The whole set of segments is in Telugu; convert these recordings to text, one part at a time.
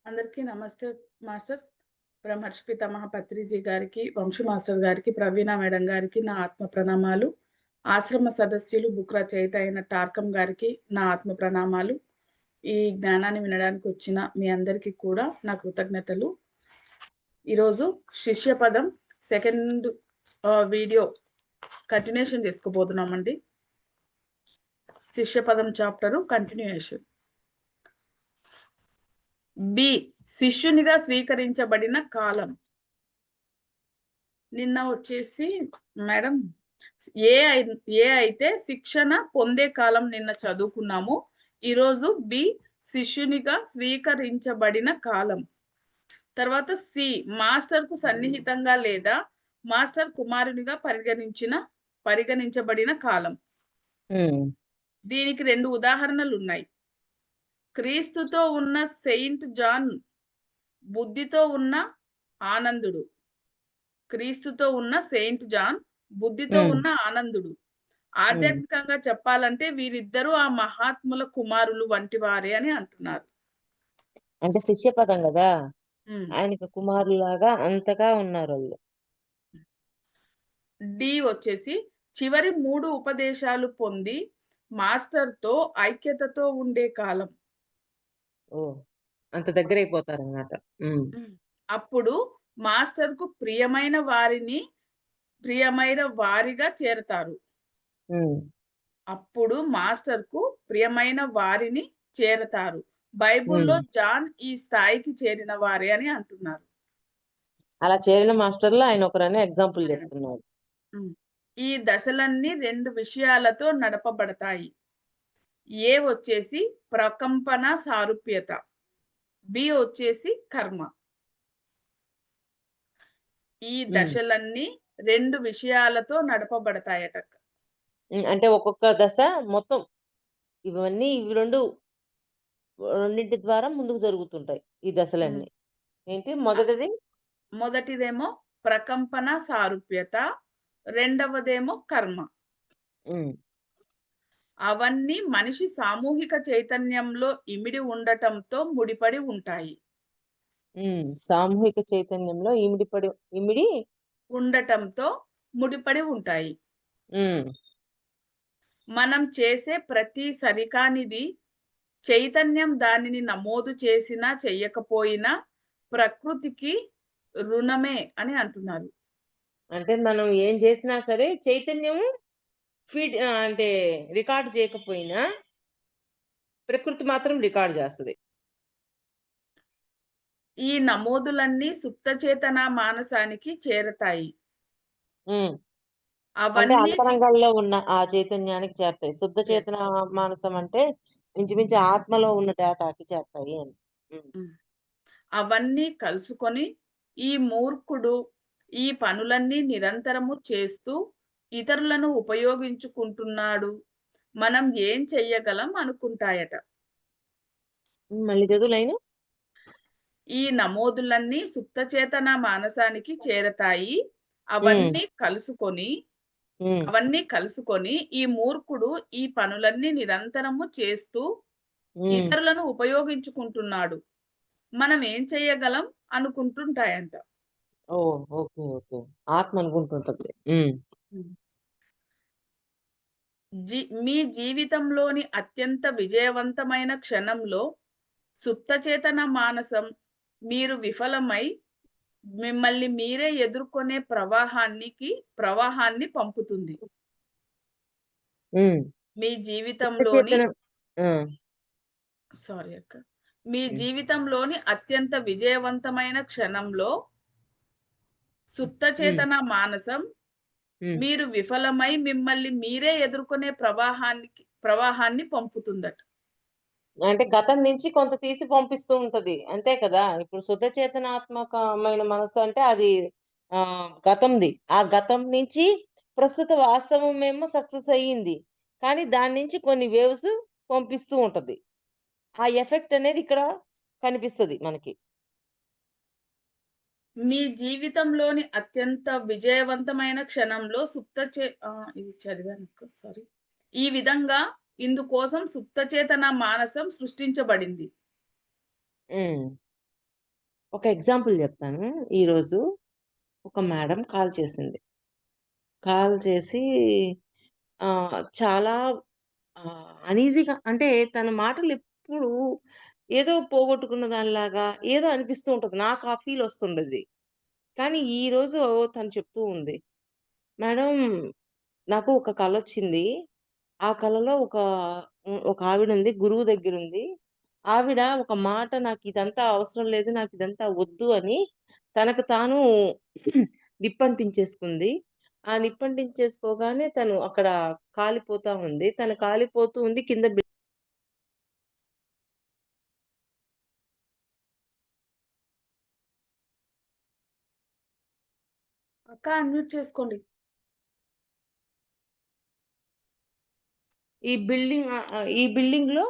అందరికీ నమస్తే మాస్టర్స్. బ్రహ్మర్షి పితామహ పత్రిజీ గారికి, వంశీ మాస్టర్ గారికి, ప్రవీణ మేడం గారికి నా ఆత్మ ప్రణామాలు. ఆశ్రమ సదస్యులు, బుక్ రచయిత అయిన టార్కం గారికి నా ఆత్మ ప్రణామాలు. ఈ జ్ఞానాన్ని వినడానికి వచ్చిన మీ అందరికీ కూడా నా కృతజ్ఞతలు. ఈరోజు శిష్య పదం సెకండ్ వీడియో కంటిన్యూషన్ చేసుకోబోతున్నామండి. శిష్య పదం చాప్టరు కంటిన్యూషన్. బి శిష్యునిగా స్వీకరించబడిన కాలం. నిన్న వచ్చేసి మేడం ఏ అయితే శిక్షణ పొందే కాలం నిన్న చదువుకున్నాము. ఈరోజు బి శిష్యునిగా స్వీకరించబడిన కాలం. తర్వాత సి మాస్టర్ కు సన్నిహితంగా లేదా మాస్టర్ కుమారునిగా పరిగణించబడిన కాలం. దీనికి 2 ఉదాహరణలు ఉన్నాయి. క్రీస్తుతో ఉన్న సెయింట్ జాన్ బుద్ధితో ఉన్న ఆనందుడు. క్రీస్తుతో ఉన్న సెయింట్ జాన్ బుద్ధితో ఉన్న ఆనందుడు. ఆధ్యాత్మికంగా చెప్పాలంటే వీరిద్దరూ ఆ మహాత్ముల కుమారులు వంటి వారే అని అంటున్నారు. అంటే శిష్య పదం కదా, ఆయనకి కుమారులాగా అంతగా ఉన్నారు వాళ్ళు. డి వచ్చేసి చివరి 3 ఉపదేశాలు పొంది మాస్టర్ తో ఐక్యతతో ఉండే కాలం. ఓ, అంత దగ్గర అయిపోతారు అన్నమాట. అప్పుడు మాస్టర్ కు ప్రియమైన వారిగా చేరతారు. అప్పుడు మాస్టర్ కు ప్రియమైన వారిని చేరతారు. బైబిల్లో జాన్ ఈ స్థాయికి చేరిన వారే అని అంటున్నారు. అలా చేరిన మాస్టర్లు ఆయన ఒకరని ఎగ్జాంపుల్ చెప్తున్నారు. ఈ దశలన్నీ 2 విషయాలతో నడపబడతాయి. ఏ వచ్చేసి ప్రకంపన సారూప్యత, బి వచ్చేసి కర్మ. ఈ దశలన్నీ 2 విషయాలతో నడపబడతాయట. అంటే ఒక్కొక్క దశ మొత్తం ఇవన్నీ ఇవి రెండింటి ద్వారా ముందుకు జరుగుతుంటాయి ఈ దశలన్నీ. ఏంటి మొదటిదేమో ప్రకంపన సారూప్యత, రెండవదేమో కర్మ. అవన్నీ మనిషి సామూహిక చైతన్యంలో ఇమిడి ఉండటంతో ముడిపడి ఉంటాయి. సామూహిక చైతన్యంలో ఇమిడి ఉండటంతో ముడిపడి ఉంటాయి. మనం చేసే ప్రతి సరికానిది చైతన్యం దానిని నమోదు చేసినా చెయ్యకపోయినా ప్రకృతికి రుణమే అని అంటున్నారు. అంటే మనం ఏం చేసినా సరే చైతన్యము అంటే రికార్డు చేయకపోయినా ప్రకృతి మాత్రం రికార్డు చేస్తుంది. ఈ నమోదులన్నీ సుప్త చేతన మానసానికి చేరతాయి. అంటే అంతరంగంలో ఉన్న ఆ చైతన్యానికి చేరతాయి. శుద్ధ చేతన మానసం అంటే ఇంచుమించు ఆత్మలో ఉన్న డేటాకి చేరతాయి అని. అవన్నీ కలుసుకొని ఈ మూర్ఖుడు ఈ పనులన్నీ నిరంతరము చేస్తూ ఇతరులను ఉపయోగించుకుంటున్నాడు, మనం ఏం చెయ్యగలం అనుకుంటాయట. మళ్ళీ చదువు లైను. ఈ నమోదులన్నీ సుప్త చేతన మానసానికి చేరతాయి. అవన్నీ కలుసుకొని ఈ మూర్ఖుడు ఈ పనులన్నీ నిరంతరము చేస్తూ ఇతరులను ఉపయోగించుకుంటున్నాడు, మనం ఏం చెయ్యగలం అనుకుంటుంటాయంట. ఓకే ఓకే, ఆత్మ అనుకుంటుంటది. మీ జీవితంలోని అత్యంత విజయవంతమైన క్షణంలో సుప్తచేతన మానసం మీరు విఫలమై మిమ్మల్ని మీరే ఎదుర్కొనే ప్రవాహాన్ని పంపుతుంది. మీ జీవితంలోని అత్యంత విజయవంతమైన క్షణంలో సుప్తచేతన మానసం మీరు విఫలమై మిమ్మల్ని మీరే ఎదుర్కొనే ప్రవాహాన్ని పంపుతుందట. అంటే గతం నుంచి కొంత తీసి పంపిస్తూ ఉంటది, అంతే కదా. ఇప్పుడు శుద్ధ చేతనాత్మకమైన మనసు అంటే అది గతంది. ఆ గతం నుంచి ప్రస్తుత వాస్తవమేమో సక్సెస్ అయ్యింది, కానీ దాని నుంచి కొన్ని వేవ్స్ పంపిస్తూ ఉంటది. ఆ ఎఫెక్ట్ అనేది ఇక్కడ కనిపిస్తుంది మనకి. మీ జీవితంలోని అత్యంత విజయవంతమైన క్షణంలో ఈ విధంగా ఇందుకోసం సుప్తచేతన మానసం సృష్టించబడింది. ఒక ఎగ్జాంపుల్ చెప్తాను. ఈరోజు ఒక మేడం కాల్ చేసింది. కాల్ చేసి చాలా అనీజీగా అంటే తన మాటలెప్పుడు ఏదో పోగొట్టుకున్న దానిలాగా ఏదో అనిపిస్తూ ఉంటది. నాకు ఆ ఫీల్ వస్తుండేది. కానీ ఈరోజు తను చెప్తూ ఉంది. మేడం నాకు ఒక కలొచ్చింది. ఆ కలలో ఒక ఆవిడుంది. గురువు దగ్గరుంది. ఆవిడ ఒక మాట నాకిదంతా అవసరం లేదు. నాకిదంతా వద్దు అని తనకు తాను నిప్పంటించేసుకుంది. ఆ నిప్పంటించేసుకోగానే తను అక్కడ కాలిపోతా ఉంది. తను కాలిపోతూ ఉంది. కింద అక్క అన్మ్యూట్ చేసుకోండి. ఈ బిల్డింగ్‌లో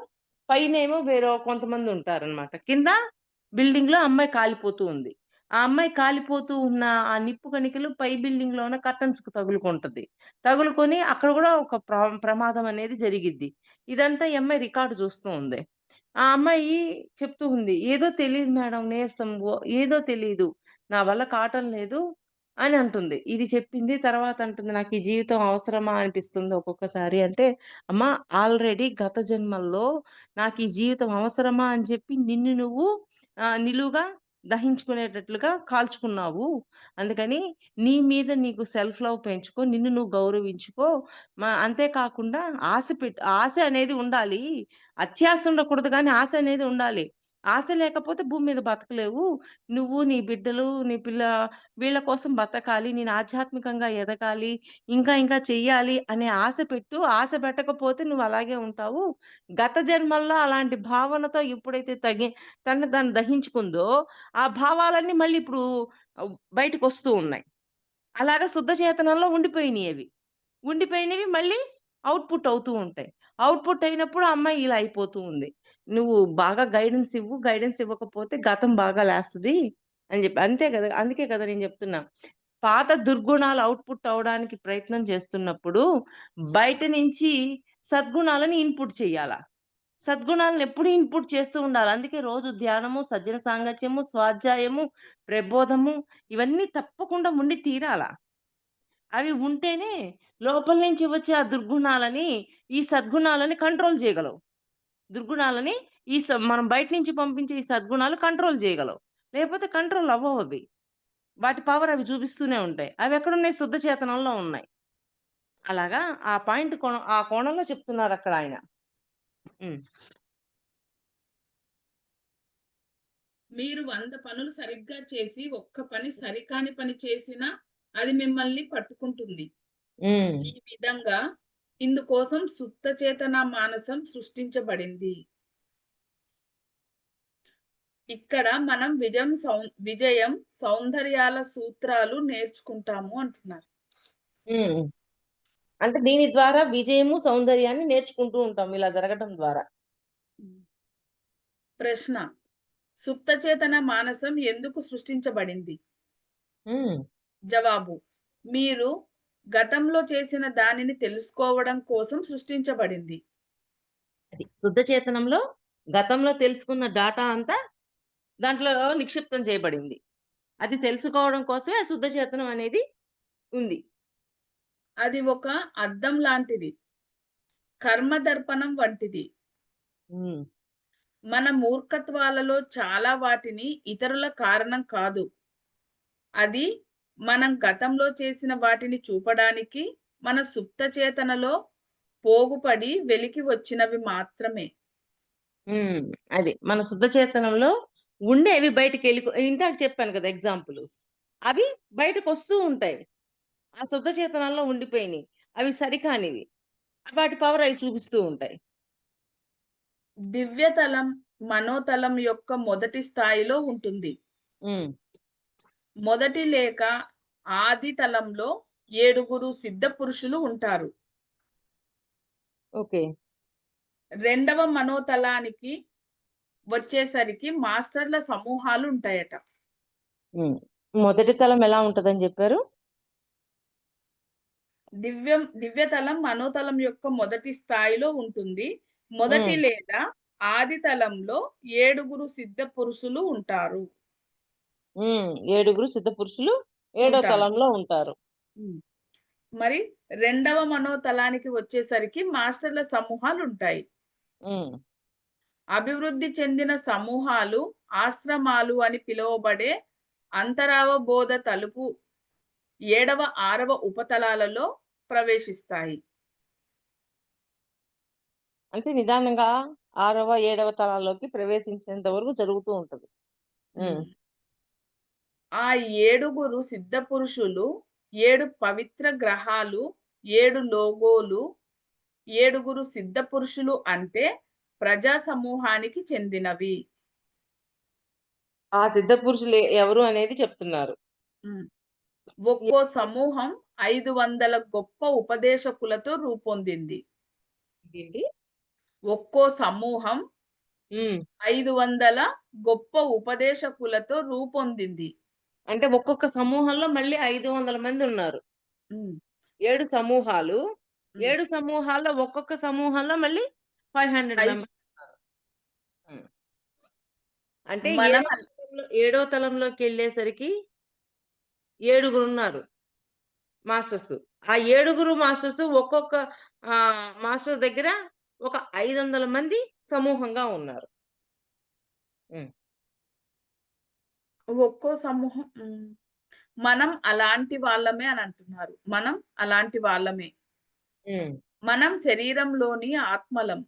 పైనేమో వేరే కొంతమందుంటారనమాట. కింద బిల్డింగ్‌లో అమ్మాయి కాలిపోతూ ఉంది. ఆ అమ్మాయి కాలిపోతూ ఉన్న ఆ నిప్పు కణికలు పై బిల్డింగ్‌లోన కర్టెన్స్‌కి తగులుకుంటది. తగులుకొని అక్కడ గూడా ఒక ప్రమాదం అనేది జరిగిద్ది. ఇదంతా ఈ అమ్మాయి రికార్డ్ చూస్తూ ఉంది. ఆ అమ్మాయి చెప్తూ ఉంది. "ఏదో తెలీదు మేడం నీరసం ఏదో తెలీదు. నా వల్ల కావటం లేదు" అని అంటుంది. ఇది చెప్పింది. తర్వాత అంటుంది, "నాకు ఈ జీవితం అవసరమా అనిపిస్తుంది ఒక్కొక్కసారి" అంటే, అమ్మా ఆల్రెడీ గత జన్మల్లో నాకీ జీవితం అవసరమా అని చెప్పి నిన్ను నువ్వు నిలువుగా దహించుకునేటట్లుగా కాల్చుకున్నావు. అందుకని నీ మీద నీకు సెల్ఫ్ లవ్ పెంచుకో. నిన్ను నువ్వు గౌరవించుకో. అంతే కాకుండా ఆశ అనేది ఉండాలి. అత్యాశ ఉండకూడదు గానీ ఆశ అనేది ఉండాలి. ఆశ లేకపోతే భూమి మీద బతకలేవు. నువ్వు, నీ బిడ్డలు, నీ వీళ్ళ కోసం బతకాలి. నేను ఆధ్యాత్మికంగా ఎదగాలి. ఇంకా ఇంకా చెయ్యాలి అనే ఆశ పెట్టు. ఆశ పెట్టకపోతే నువ్వు అలాగే ఉంటావు. గత జన్మల్లో అలాంటి భావనతో ఎప్పుడైతే తనను తాను దహించుకుందో, ఆ భావాలన్నీ మళ్ళీ ఇప్పుడు బయటకొస్తూ ఉన్నాయి. అలాగా శుద్ధ చేతనంలో ఉండిపోయినియవి. ఉండిపోయినవి మళ్ళీ ఔట్‌పుట్ అవుతూ ఉంటాయి. ఔట్‌పుట్ అయినప్పుడు ఆ అమ్మాయి ఇలా అయిపోతూ ఉంది. "నువ్వు బాగా గైడెన్స్ ఇవ్వు. గైడెన్స్ ఇవ్వకపోతే గతం బాగా లేస్తది" అని జెప్పి. అంతే గదా! అందుకే కదా నేను జెప్తున్నా. పాత దుర్గుణాలు ఔట్‌పుట్ అవ్వడానికి ప్రయత్నం చేస్తున్నప్పుడు, బయట నుంచి సద్గుణాలని ఇన్‌పుట్ చెయ్యాల. సద్గుణాలను ఎప్పుడు ఇన్‌పుట్ చేస్తూ ఉండాలి. అందుకే రోజు ధ్యానము, సజ్జన సాంగత్యము, స్వాధ్యాయము, ప్రబోధము ఇవన్నీ తప్పకుండా ఉండి తీరాల. అవి ఉంటేనే లోపల నుంచి వచ్చే ఆ దుర్గుణాలని, ఈ సద్గుణాలని కంట్రోల్ చేయగలవు. దుర్గుణాలని మనం బయట నుంచి పంపించే ఈ సద్గుణాలు కంట్రోల్ చేయగలవు. లేకపోతే కంట్రోల్ అవ్వవవి. వాటి పవర్ అవి చూపిస్తూనే ఉంటాయి. అవెక్కడున్నాయి? శుద్ధ చేతనంలో ఉన్నాయి. అలాగా ఆ పాయింట్ ఆ కోణంలో చెప్తున్నారక్కడ ఆయన. హ్మ్. మీరు 100 పనులు సరిగ్గా చేసి, ఒక్క పని సరికాని పని చేసినా అది మిమ్మల్ని పట్టుకుంటుంది. హ్మ్. ఈ విధంగా ఇందుకోసం సుప్తచేతన మానసం సృష్టించబడింది. ఇక్కడ మనం విజయం, సౌందర్యాల సూత్రాలు నేర్చుకుంటాము అంటున్నారు. హ్మ్. అంటే దీని ద్వారా విజయము, సౌందర్యాన్ని నేర్చుకుంటూ ఉంటాం ఇలా జరగటం ద్వారా. ప్రశ్న: సుప్తచేతన మానసం ఎందుకు సృష్టించబడింది? హ్మ్. జవాబు: మీరు గతంలో చేసిన దానిని తెలుసుకోవడం కోసం సృష్టించబడింది. అది శుద్ధ చేతనంలో గతంలో తెలుసుకున్న డాటా అంతా దాంట్లో నిక్షిప్తం చేయబడింది. అది తెలుసుకోవడం కోసమే ఆ శుద్ధ చేతనం అనేది ఉంది. అది ఒక అద్దం లాంటిది. కర్మదర్పణం వంటిది. హ్మ్. మన మూర్ఖత్వాలలో చాలా వాటిని ఇతరుల కారణం కాదు. అది మనం గతంలో చేసిన వాటిని చూపడానికి మన సుప్త చేతనలో పోగుపడి వెలికి వచ్చినవి మాత్రమే. హ్మ్. అది. మన శుద్ధ చేతనంలో ఉండేవి ఇందాక చెప్పాను కదా ఎగ్జాంపుల్. అవి బయటకొస్తూ ఉంటాయి. ఆ శుద్ధ చేతనాల్లో ఉండిపోయినియి. అవి సరికానివి. వాటి పవర్ అయి చూపిస్తూ ఉంటాయి. దివ్యతలం మనోతలం యొక్క మొదటి స్థాయిలో ఉంటుంది. హ్మ్. మొదటి లేక ఆది తలంలో 7 సిద్ధ పురుషులు ఉంటారు. ఓకే. రెండవ మనోతలానికి వచ్చేసరికి మాస్టర్ల సమూహాలు ఉంటాయట. హ్మ్. మొదటి తలం ఎలా ఉంటదని జెప్పారు? దివ్యతలం మనోతలం యొక్క మొదటి స్థాయిలో ఉంటుంది. మొదటి హ్మ్. లేదా ఆది తలంలో 7 సిద్ధ పురుషులు ఉంటారు. ఏడుగురు సిద్ధ పురుషులు ఏడో ఉంటారు. తలంలో ఉంటారు. హ్మ్. మరి రెండవ మనోతలానికి వచ్చేసరికి మాస్టర్ల సమూహాలుంటాయి. హ్మ్. అభివృద్ధి చెందిన సమూహాలు, ఆశ్రమాలు అని పిలువబడే అంతరావబోధ తలుపు 7వ, 6వ ఉపతలాలలో ప్రవేశిస్తాయి. అంటే నిదానంగా 6వ, 7వ తలాల్లోకి ప్రవేశించేంత వరకు జరుగుతూ ఉంటది. హ్మ్. హ్మ్. ఆ ఏడుగురు సిద్ధపురుషులు, 7 పవిత్ర గ్రహాలు, 7 లోగోలు, ఏడుగురు సిద్ధపురుషులు అంటే ప్రజా సమూహానికి చెందినవి. ఆ సిద్ధ పురుషులు ఎవరు అనేది చెప్తున్నారు. హ్మ్. ఒక్కో సమూహం 500 గొప్ప ఉపదేశకులతో రూపొందింది. ఏంటి? ఒక్కో సమూహం హ్మ్. 500 గొప్ప ఉపదేశకులతో రూపొందింది. అంటే ఒక్కొక్క సమూహంలో మళ్ళీ 500 మందున్నారు. హ్మ్. 7 సమూహాలు. హ్మ్. 7 సమూహాల్లో ఒక్కొక్క సమూహంలో మళ్ళీ 500 5 మెంబర్స్ ఉన్నారు. హ్మ్. అంటే మనం ఏడో తలంలోకెళ్ళేసరికి ఏడుగురున్నారు మాస్టర్స్. ఆ ఏడుగురు మాస్టర్స్ ఒక్కొక్క మాస్టర్ దగ్గర ఒక 500 మంది సమూహంగా ఉన్నారు. హ్మ్. ఒక్కో సమూహం మనం అలాంటి వాళ్ళమే అని అంటున్నారు. మనం అలాంటి వాళ్ళమే. హ్మ్. మనం శరీరంలోని ఆత్మలం.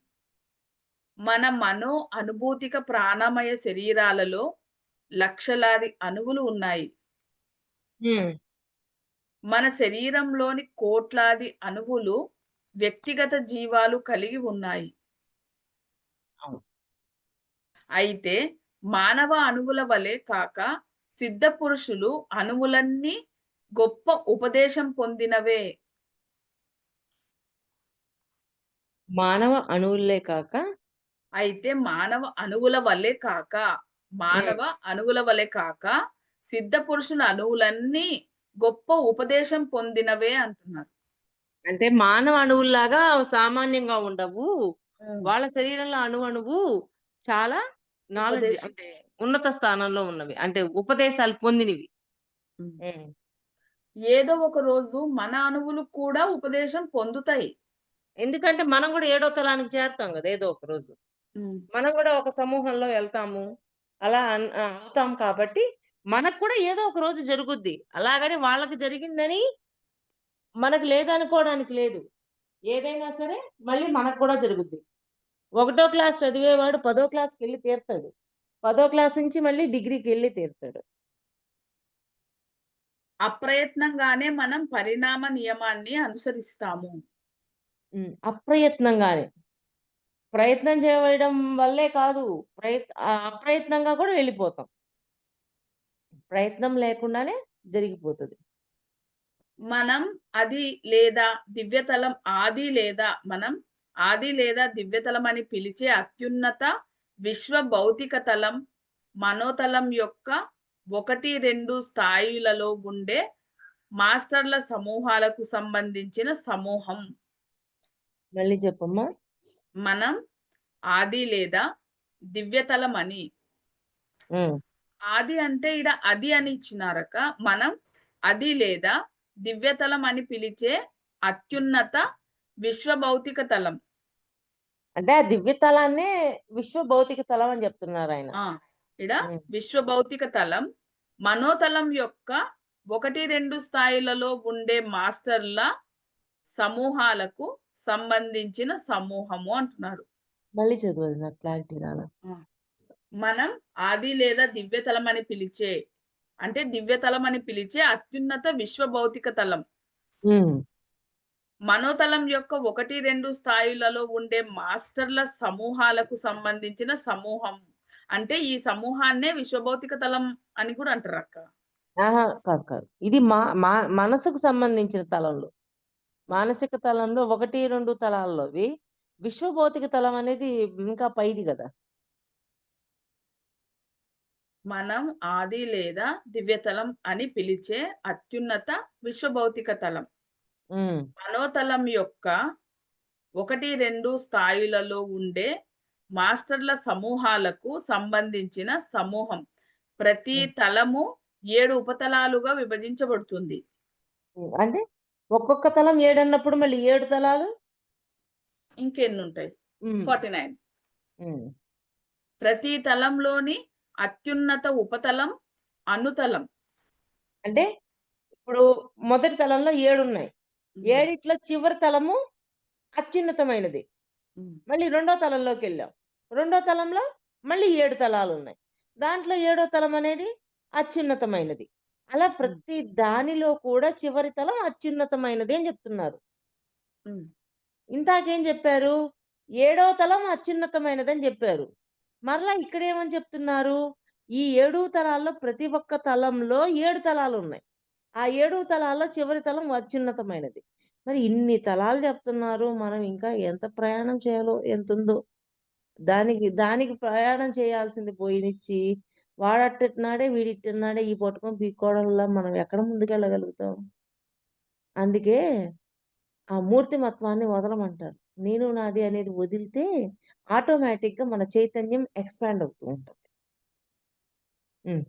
మన మనో అనుభూతిక ప్రాణమయ శరీరాలలో లక్షలాది అణువులు ఉన్నాయి. హ్మ్. మన శరీరంలోని కోట్లాది అణువులు వ్యక్తిగత జీవాలు కలిగి ఉన్నాయి. అవును. అయితే మానవ అణువుల వలె కాక సిద్ధ పురుషులు అణువులన్నీ గొప్ప ఉపదేశం పొందినవే. మానవ అణువుల్లే కాక అయితే మానవ అణువుల వలె కాక, హ్మ్. మానవ అణువుల వలె కాక సిద్ధ పురుషుల అణువులన్నీ గొప్ప ఉపదేశం పొందినవే అంటున్నారు. అంటే మానవ అణువుల్లాగా సామాన్యంగా ఉండవు. హ్మ్. వాళ్ళ శరీరంలో అణువణువు చాలా నాలెడ్జ్ ఉపదేశం. అంటే ఉన్నత స్థానంలో ఉన్నవి. అంటే ఉపదేశాలు పొందినవి. హ్మ్. హ్మ్. ఏదో ఒక రోజు మన అణువులు కూడా ఉపదేశం పొందుతాయి. ఎందుకంటే మనం గూడా ఏడో తరానికి చేరతాం గదా! ఏదో ఒక రోజు. హ్మ్. మనం గూడా ఒక సమూహంలో ఎళ్తాము. అలా అవుతాం కాబట్టి మనకు కూడా ఏదో ఒక రోజు జరుగుద్ది. అలాగని వాళ్ళకి జరిగిందని మనకు లేదనుకోవడానికి లేదు. ఏదైనా సరే మళ్ళీ మనకు కూడా జరుగుద్ది. ఒకటో క్లాస్ చదివేవాడు పదో క్లాస్‌కెళ్ళి తీరతాడు. పదో క్లాస్ నుంచి మళ్ళీ డిగ్రీకెళ్ళి తీరతాడు. అప్రయత్నంగానే మనం పరిణామ నియమాన్ని అనుసరిస్తాము. అప్రయత్నంగానే. ప్రయత్నం చేయడం వల్లే కాదు. అప్రయత్నంగా కూడా వెళ్ళిపోతాం. ప్రయత్నం లేకుండానే జరిగిపోతది. మనం అది లేదా దివ్యతలం ఆది లేదా మనం ఆది లేదా దివ్యతలం అని పిలిచే అత్యున్నత విశ్వ భౌతిక తలం, మనోతలం యొక్క 1, 2 స్థాయిలలో ఉండే మాస్టర్ల సమూహాలకు సంబంధించిన సమూహం. మళ్ళీ చెప్పమ్మా? మనం ఆది లేదా దివ్యతలం అని. హ్మ్. ఆది అంటే ఈడ అది అని ఇచ్చినారక్క. మనం అది లేదా దివ్యతలం అని పిలిచే అత్యున్నత విశ్వ భౌతిక తలం. అంటే ఆ దివ్య తలాన్నే విశ్వ భౌతిక తలం అని చెప్తున్నారాయన. ఆ! ఈడ హ్మ్. విశ్వ భౌతిక తలం, మనోతలం యొక్క 1, 2 స్థాయిలలో ఉండే మాస్టర్ల సమూహాలకు సంబంధించిన సమూహము అంటున్నారు. మళ్ళీ చదువు అది నాకు క్లారిటీ రాలా. ఆ! మనం ఆది లేదా దివ్యతలం అని పిలిచే అంటే దివ్యతలం అని పిలిచే అత్యున్నత విశ్వ భౌతిక తలం. హ్మ్. మనోతలం యొక్క 1, 2 స్థాయిలలో ఉండే మాస్టర్ల సమూహాలకు సంబంధించిన సమూహం. అంటే ఈ సమూహాన్నే విశ్వభౌతిక తలం అని కూడా అంటారక్క. అహా! కాదు. కాదు. ఇది మా మా మనసుకు సంబంధించిన తలంలో. మానసిక తలంలో 1, 2 తలాల్లోవి. విశ్వ భౌతిక తలం అనేది ఇంకా పైది గదా! మనం ఆది లేదా దివ్యతలం అని పిలిచే అత్యున్నత విశ్వభౌతిక తలం. హ్మ్. మనోతలం యొక్క 1, 2 స్థాయిలలో ఉండే మాస్టర్ల సమూహాలకు సంబంధించిన సమూహం. ప్రతి హ్మ్. తలము 7 ఉపతలాలుగా విభజించబడుతుంది. అంటే ఒక్కొక్క తలం 7 అన్నప్పుడు మళ్ళీ 7 తలాలు? ఇంకెన్నుంటాయి? హ్మ్. 49. హ్మ్. ప్రతి తలంలోని అత్యున్నత ఉపతలం అనుతలం. అంటే ఇప్పుడు మొదటి తలంలో 7 ఉన్నాయి. హ్మ్. 7 చివరి తలము అత్యున్నతమైనది. హ్మ్. మళ్ళీ రెండో తలంలోకెళ్ళాం. రెండో తలంలో మళ్ళీ 7 తలాలున్నాయి. దాంట్లో ఏడో తలం అనేది అత్యున్నతమైనది. అలా హ్మ్. ప్రతి దానిలో కూడా చివరి తలం అత్యున్నతమైనది అని చెప్తున్నారు. హ్మ్. ఇందాకేం చెప్పారు? ఏడో తలం అత్యున్నతమైనదని జెప్పారు. మరలా ఇక్కడేమని చెప్తున్నారు? ఈ 7 తలాల్లో ప్రతి ఒక్క తలంలో 7 తలాలున్నాయి. ఆ 7 తలాల్లో చివరి తలం అత్యున్నతమైనది. మరి ఇన్ని తలాలు చెప్తున్నారు. మనం ఇంకా ఎంత ప్రయాణం చేయాలో ఎంతుందో. దానికి ప్రయాణం చేయాల్సింది పోయినిచ్చి, వాడట్టన్నాడే, వీడిట్టన్నాడే ఈ పట్టుకొని పీక్కోవడంలో మనం ఎక్కడ ముందుకెళ్ళగలుగుతాం? అందుకే ఆ మూర్తిమత్వాన్ని వదలమంటారు. నేను, నాది అనేది వదిలితే ఆటోమేటిక్‌గా మన చైతన్యం ఎక్స్‌పాండ్ అవుతూ ఉంటది. హ్మ్.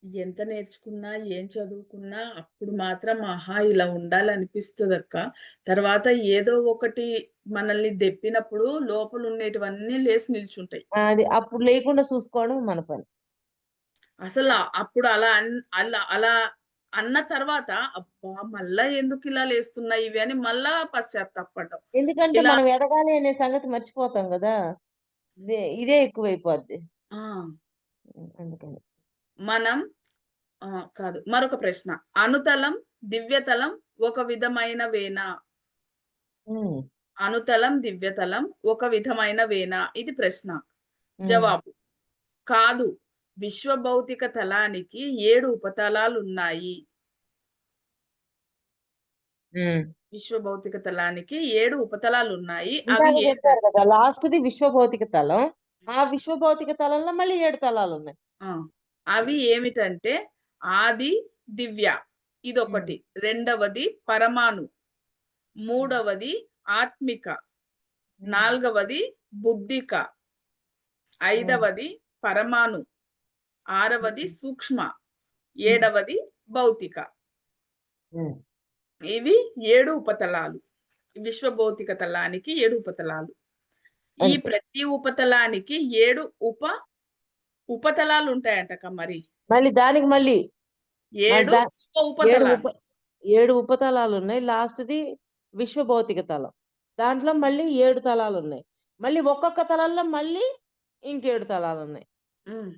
ఎంత నేర్చుకున్నా, ఏం చదువుకున్నా అప్పుడు మాత్రం ఆహా! ఇలా ఉండాలనిపిస్తదక్క. తర్వాత ఏదో ఒకటి మనల్ని దెప్పినప్పుడు లోపలుండేటివన్నీ లేసి నిల్చుంటాయి. అది అప్పుడు లేకుండా చూసుకోవడం మన పని. అసల అప్పుడు అలా అన్న తర్వాత అబ్బా! మళ్ళా ఎందుకిలా లేస్తున్నాయి ఇవి అని మళ్ళా పశ్చాత్తాపపడ్డాం. ఎందుకంటే ఇలా మనం ఎదగాలి అనే సంగతి మర్చిపోతాం గదా! ఇదే ఎక్కువైపోద్ది. ఆ! అందుకని. మనం కాదు. మరొక ప్రశ్న. అనుతలం, దివ్యతలం ఒక విధమైనవేనా? హ్మ్. అనుతలం, దివ్యతలం ఒక విధమైనవేనా? ఇది ప్రశ్న. హ్మ్. జవాబు. కాదు. విశ్వభౌతిక తలానికి 7 ఉపతలాలున్నాయి. హ్మ్. విశ్వభౌతిక తలానికి 7 ఉపతలాలున్నాయి. అవి ఇందాక చెప్పారు ఏంటంటే గదా! లాస్ట్‌ది విశ్వభౌతిక తలం. ఆ విశ్వభౌతిక తలంలో మళ్ళీ 7 తలాలున్నాయి. ఆ! అవి ఏమిటంటే ఆది, దివ్య హ్మ్. ఇదొకటి. రెండవది పరమాణు. హ్మ్. మూడవది ఆత్మిక. హ్మ్. నాల్గవది బుద్ధిక. హ్మ్. ఐదవది పరమాణు. ఆరవది హ్మ్. సూక్ష్మ. హ్మ్. ఏడవది భౌతిక. హ్మ్. ఇవి 7 ఉపతలాలు. విశ్వభౌతిక తలానికి 7 ఉపతలాలు. ఈ అంతే. ప్రతి ఉపతలానికి 7 ఉపతలాలుంటాయంటక్క మరి. మళ్ళీ దానికి మళ్ళీ 7 దా ఉప 7 ఉపతలాలు. 7 ఉపతలాలున్నాయి. లాస్ట్‌ది విశ్వభౌతిక తలం. దాంట్లో మళ్ళీ 7 తలాలున్నాయి. మళ్ళీ ఒక్కొక్క తలంలో మళ్ళీ ఇంక 7 తలాలున్నాయి. హ్మ్.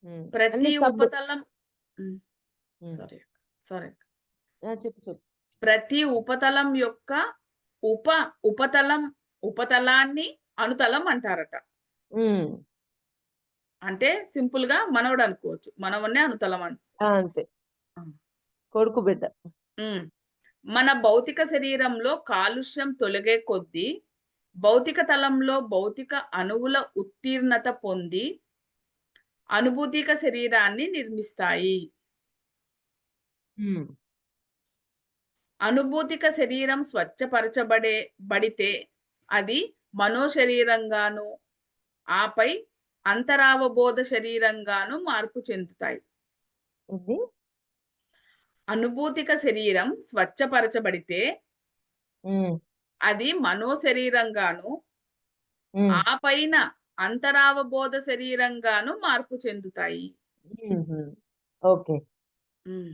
హ్మ్. ప్రతి అన్ని సబ్ ఉపతలం హ్మ్. హ్మ్. సారీ అక్క. సారీ అక్క. చెప్పు. చెప్పు. ప్రతి ఉపతలం యొక్క ఉప ఉపతలం ఉపతలాన్ని అనుతలం అంటారట. హ్మ్. అంటే సింపుల్‌గా మనవడనుకోవచ్చు. మనవన్నే అనుతలం అంతే. ఆ! కొడుకు బిడ్డ. హ్మ్. మన భౌతిక శరీరంలో కాలుష్యం తొలగే కొద్దీ, భౌతిక తలంలో భౌతిక అణువుల ఉత్తీర్ణత పొంది, అనుభూతిక శరీరాన్ని నిర్మిస్తాయి. హ్మ్. అనుభూతిక శరీరం బడితే అది మనోశరీరంగాను, ఆపై అంతరావబోధ శరీరంగాను మార్పు చెందుతాయి. ఇది అనుభూతిక శరీరం స్వచ్ఛపరచబడితే హ్మ్. అది మనోశరీరంగాను, హ్మ్. ఆ పైన అంతరావబోధ శరీరంగాను మార్పు చెందుతాయి. హుహు. ఓకే. హ్మ్.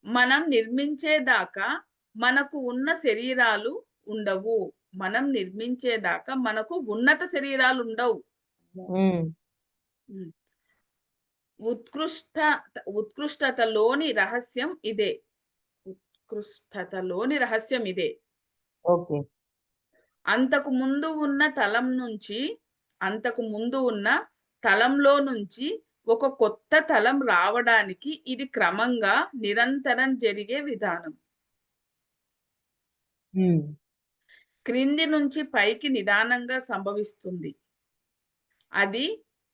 మనం నిర్మించేదాకా మనకు ఉన్న శరీరాలు ఉండవు. మనం నిర్మించేదాకా మనకు ఉన్నత శరీరాలుండవు. హ్మ్. హ్మ్. ఉత్కృష్ట ఉత్కృష్టతలోని రహస్యం ఇదే. ఉత్కృష్టతలోని రహస్యం ఇదే. ఓకే. అంతకు ముందు ఉన్న తలం నుంచి అంతకు ముందు ఉన్న తలంలో నుంచి ఒక కొత్త తలం రావడానికి ఇది క్రమంగా నిరంతరం జరిగే విధానం. హ్మ్. క్రింది నుంచి పైకి నిదానంగా సంభవిస్తుంది. అది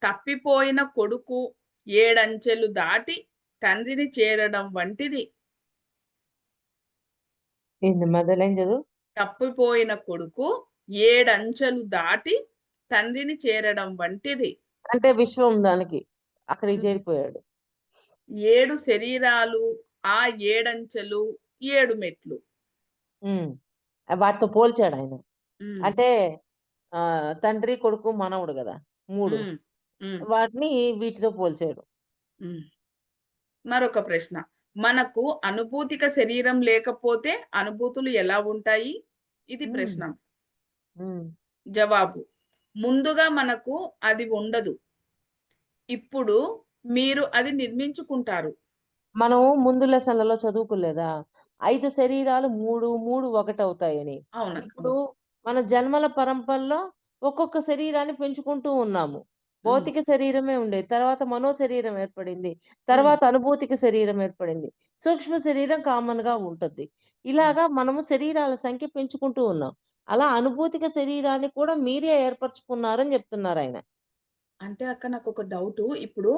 తప్పిపోయిన కొడుకు ఏడంచెలు దాటి తండ్రిని చేరడం వంటిది. ఏంది మధ్యలో చదువు? తప్పిపోయిన కొడుకు ఏడంచెలు దాటి తండ్రిని చేరడం వంటిది. అంటే విశ్వం దానికి అక్కడికి హ్మ్. చేరిపోయాడు. 7 శరీరాలు, ఆ ఏడంచెలు, 7 మెట్లు. హ్మ్. వాటితో పోల్చాడాయన. హ్మ్. అంటే తండ్రి, కొడుకు, మనవడు గదా! 3 హ్మ్. హ్మ్. వాటిని వీటితో పోల్చాడు. హ్మ్. మరొక ప్రశ్న. మనకు అనుభూతిక శరీరం లేకపోతే అనుభూతులు ఎలా ఉంటాయి? ఇది హ్మ్. ప్రశ్న. హ్మ్. జవాబు. ముందుగా మనకు అది ఉండదు. ఇప్పుడు మీరు అది నిర్మించుకుంటారు. మనం ముందు లెసన్‌లలో చదువుకోలేదా? 5 శరీరాలు 3, 3 ఒకటవుతాయని. అవునక్క. ఇప్పుడు అవును. మన జన్మల పరంపరలో ఒక్కొక్క శరీరాన్ని పెంచుకుంటూ ఉన్నాము. హ్మ్. భౌతిక శరీరమే ఉండేది. తర్వాత మనో శరీరం ఏర్పడింది. హ్మ్. తర్వాత అనుభూతిక శరీరం ఏర్పడింది. సూక్ష్మ శరీరం కామన్‌గా ఉంటది. హ్మ్. ఇలాగా మనము శరీరాల సంఖ్య పెంచుకుంటూ ఉన్నాం. అలా అనుభూతిక శరీరాన్ని కూడా మీరే ఏర్పరచుకున్నారని జెప్తున్నారాయన. అంటే అక్క నాకొక డౌటు. ఇప్పుడు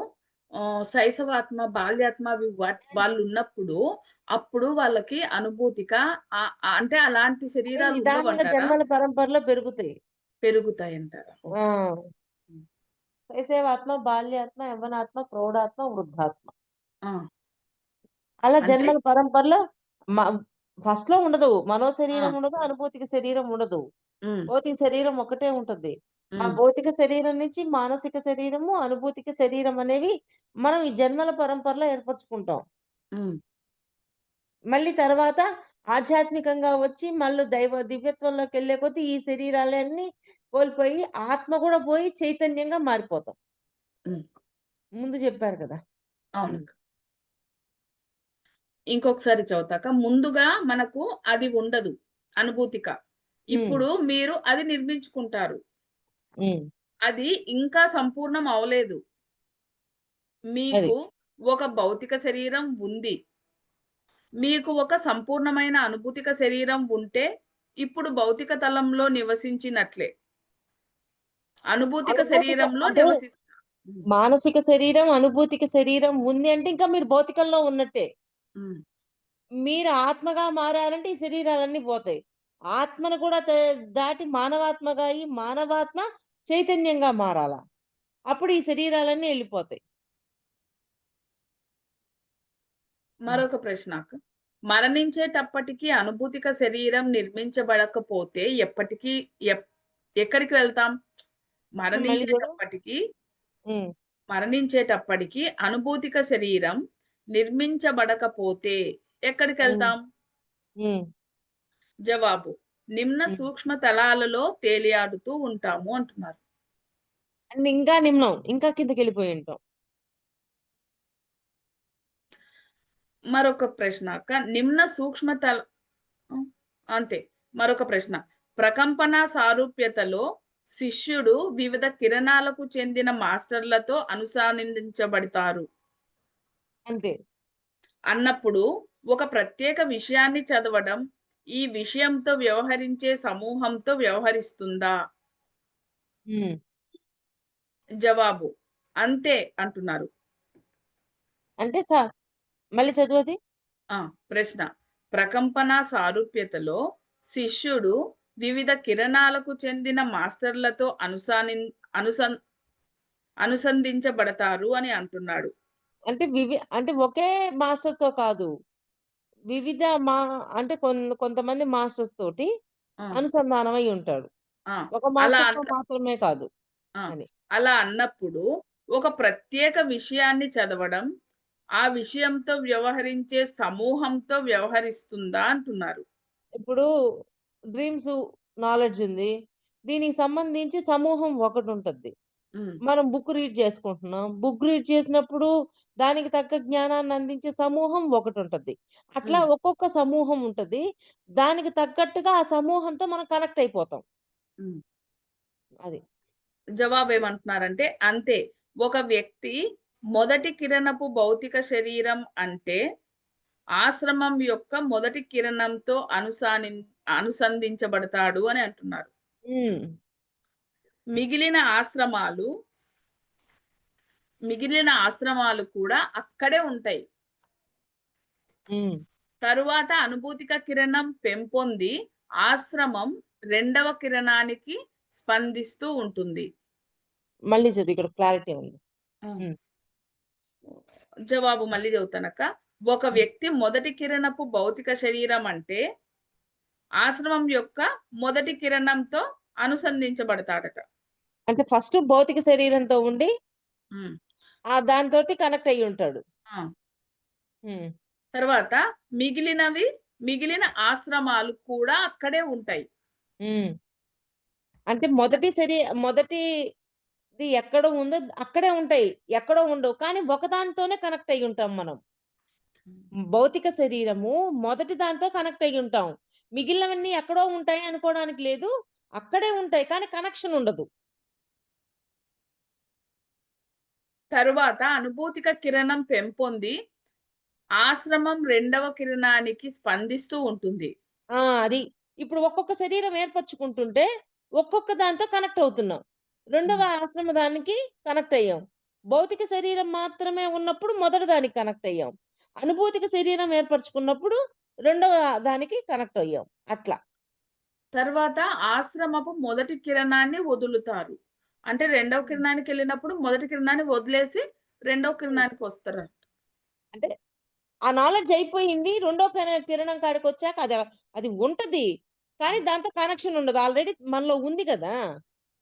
శైశవాత్మ, బాల్యాత్మ అవి వాళ్ళున్నప్పుడు అప్పుడు వాళ్ళకి అనుభూతిక అంటే అలాంటి అవి శరీరాలు నిదానంగా ఉండవంటారా? జన్మల పరంపరలో పెరుగుతాయి. పెరుగుతాయంటారా? ఆ! ఓకే. హ్మ్. శైశవాత్మ, బాల్యాత్మ, యవ్వనాత్మ, ప్రౌఢాత్మ, వృద్ధాత్మ. ఆ! అలా అంటే జన్మల పరంపరలో మ ఫస్ట్‌లో ఉండదు. మనో ఆ! శరీరం ఉండదు. అనుభూతిక శరీరం ఉండదు. హ్మ్. భౌతిక శరీరం ఒకటే ఉంటది. ఆ హ్మ్. భౌతిక శరీరం నుంచి మానసిక శరీరము, అనుభూతిక శరీరం అనేవి మనం ఈ జన్మల పరంపరలో ఏర్పరచుకుంటాం. హ్మ్. మళ్ళీ తర్వాత ఆధ్యాత్మికంగా వచ్చి మళ్ళీ దివ్యత్వంలోకెళ్ళే కొద్దీ ఈ శరీరాలన్నీ కోల్పోయి ఆత్మ కూడా పోయి చైతన్యంగా మారిపోతాం. హ్మ్. ముందు చెప్పారు కదా! హ్మ్. అవునక్క. ఇంకొకసారి చదువుతాక. ముందుగా మనకు అది ఉండదు. అనుభూతిక. హ్మ్. ఇప్పుడు మీరు అది నిర్మించుకుంటారు. హ్మ్. అది ఇంకా సంపూర్ణం అవ్వలేదు. అది. మీకు ఒక భౌతిక శరీరం ఉంది. మీకు ఒక సంపూర్ణమైన అనుభూతిక శరీరం ఉంటే, ఇప్పుడు భౌతిక తలంలో నివసించినట్లే. అనుభూతిక అనుభూతిక శరీరంలో అంటే నివసిస్తా. హ్మ్. మానసిక శరీరం, అనుభూతిక శరీరం ఉంది అంటే ఇంకా మీరు భౌతికంలో ఉన్నట్టే. హ్మ్. మీరు ఆత్మగా మారాలంటే ఈ శరీరాలన్నీ పోతాయి. ఆత్మను కూడా దాటి మానవాత్మగా అయ్యి, మానవాత్మ చైతన్యంగా మారాల. అప్పుడు ఈ శరీరాలన్నీ ఎళ్ళిపోతాయి. హ్మ్. మరొక ప్రశ్న అక్క. మరణించేటప్పటికి అనుభూతిక శరీరం నిర్మించబడకపోతే ఎప్పటికి ఎప్ ఎక్కడికి వెళ్తాం? మళ్ళీ చూడు. మరణించేటప్పటికి హ్మ్. మరణించేటప్పటికి అనుభూతిక శరీరం నిర్మించబడకపోతే హ్మ్. ఎక్కడికెళ్తాం? హ్మ్. జవాబు. నిమ్న హ్మ్. సూక్ష్మ తలాలలో తేలియాడుతూ ఉంటాము అంటున్నారు. అండ్ ఇంకా నిమ్నం. ఇంకా కిందకెళ్ళిపోయుంటాం. మరొక ప్రశ్న అక్క. నిమ్న సూక్ష్మ తల హ్మ్. అంతే. మరొక ప్రశ్న. ప్రకంపన సారూప్యతలో శిష్యుడు వివిధ కిరణాలకు చెందిన మాస్టర్‌లతో అనుసంధానించబడతారు అంతే. అన్నప్పుడు ఒక ప్రత్యేక విషయాన్ని చదవడం ఈ విషయంతో వ్యవహరించే సమూహంతో వ్యవహరిస్తుందా? హ్మ్. జవాబు. అంతే అంటున్నారు. అంటే మళ్ళీ చదువది? ఆ! ప్రశ్న. ప్రకంపన సారూప్యతలో శిష్యుడు వివిధ కిరణాలకు చెందిన మాస్టర్‌లతో అనుసం అనుసంధించబడతారు అని అంటున్నాడు. అంటే అంటే ఒకే మాస్టర్‌తో కాదు. వివిధ మా అంటే కొంతమంది మాస్టర్స్ తోటి ఆ! అనుసంధానమై ఉంటాడు. ఆ! ఒక అలా మాస్టర్‌తో అన్న మాత్రమే కాదు ఆ! అని. అలా అన్నప్పుడు ఒక ప్రత్యేక విషయాన్ని చదవడం, ఆ విషయంతో వ్యవహరించే సమూహంతో వ్యవహరిస్తుందా అంటున్నారు. ఇప్పుడు డ్రీమ్స్ నాలెడ్జ్ ఉంది. దీనికి సంబంధించి సమూహం ఒకటుంటది. హ్మ్. మనం బుక్ రీడ్ చేసుకుంటున్నాం. బుక్ రీడ్ చేసినప్పుడు దానికి తగ్గ జ్ఞానాన్ని అందించే సమూహం ఒకటుంటది. అట్లా హ్మ్. ఒక్కొక్క సమూహం ఉంటది. దానికి తగ్గట్టుగా ఆ సమూహంతో మనం కనెక్ట్ అయిపోతాం. హ్మ్. అది. జవాబేమంటున్నారంటే, అంతే. ఒక వ్యక్తి మొదటి కిరణపు భౌతిక శరీరం అంటే, ఆశ్రమం యొక్క మొదటి కిరణంతో అనుసంధించబడతాడు అని అంటున్నారు. హ్మ్. మిగిలిన ఆశ్రమాలు మిగిలిన ఆశ్రమాలు కూడా అక్కడే ఉంటాయి. హ్మ్. తరువాత అనుభూతిక కిరణం పెంపొంది, ఆశ్రమం రెండవ కిరణానికి స్పందిస్తూ ఉంటుంది. మళ్ళీ చదువు ఇక్కడ క్లారిటీ ఉంది. ఆ! హ్మ్. జవాబు మళ్ళీ చెబుతానక్క. ఒక వ్యక్తి మొదటి కిరణపు భౌతిక శరీరం అంటే ఆశ్రమం యొక్క మొదటి కిరణంతో అనుసంధించబడతాడట. అంటే ఫస్ట్ భౌతిక శరీరంతో ఉండి హ్మ్. దానితోటి కనెక్ట్ అయ్యి ఉంటాడు. ఆ! హ్మ్. తర్వాత మిగిలిన ఆశ్రమాలు కూడా అక్కడే ఉంటాయి. హ్మ్. అంటే మొదటిది ఎక్కడ ఉందో అక్కడే ఉంటాయి. ఎక్కడో ఉండవు. కానీ ఒకదానితోనే కనెక్ట్ అయ్యి ఉంటాం మనం. భౌతిక శరీరము మొదటి దాంతో కనెక్ట్ అయ్యి ఉంటాం. మిగిలినవన్నీ ఎక్కడో ఉంటాయి అనుకోవడానికి లేదు. అక్కడే ఉంటాయి. కానీ కనెక్షన్ ఉండదు. తరువాత అనుభూతిక కిరణం పెంపొంది ఆశ్రమం రెండవ కిరణానికి స్పందిస్తూ ఉంటుంది. అది. ఇప్పుడు ఒక్కొక్క శరీరం ఏర్పరచుకుంటుంటే ఒక్కొక్క దాంతో కనెక్ట్ అవుతున్నాం. రెండవ హ్మ్. ఆశ్రమ దానికి కనెక్ట్ అయ్యాం. భౌతిక శరీరం మాత్రమే ఉన్నప్పుడు మొదటి దానికి కనెక్ట్ అయ్యాం. అనుభూతిక శరీరం ఏర్పరచుకున్నప్పుడు రెండవ దానికి కనెక్ట్ అయ్యాం. అట్లా. తర్వాత ఆశ్రమపు మొదటి కిరణాన్ని వదులుతారు. అంటే రెండవ హ్మ్. కిరణానికెళ్ళినప్పుడు మొదటి కిరణాన్ని వదిలేసి రెండవ హ్మ్. కిరణానికొస్తారంట. అంటే ఆ నాలెడ్జ్ అయిపోయింది. రెండో కిరణం కాడికొచ్చాక అది ఉంటది. కానీ హ్మ్. దాంతో కనెక్షన్ ఉండదు. ఆల్రెడీ మనలో ఉంది గదా!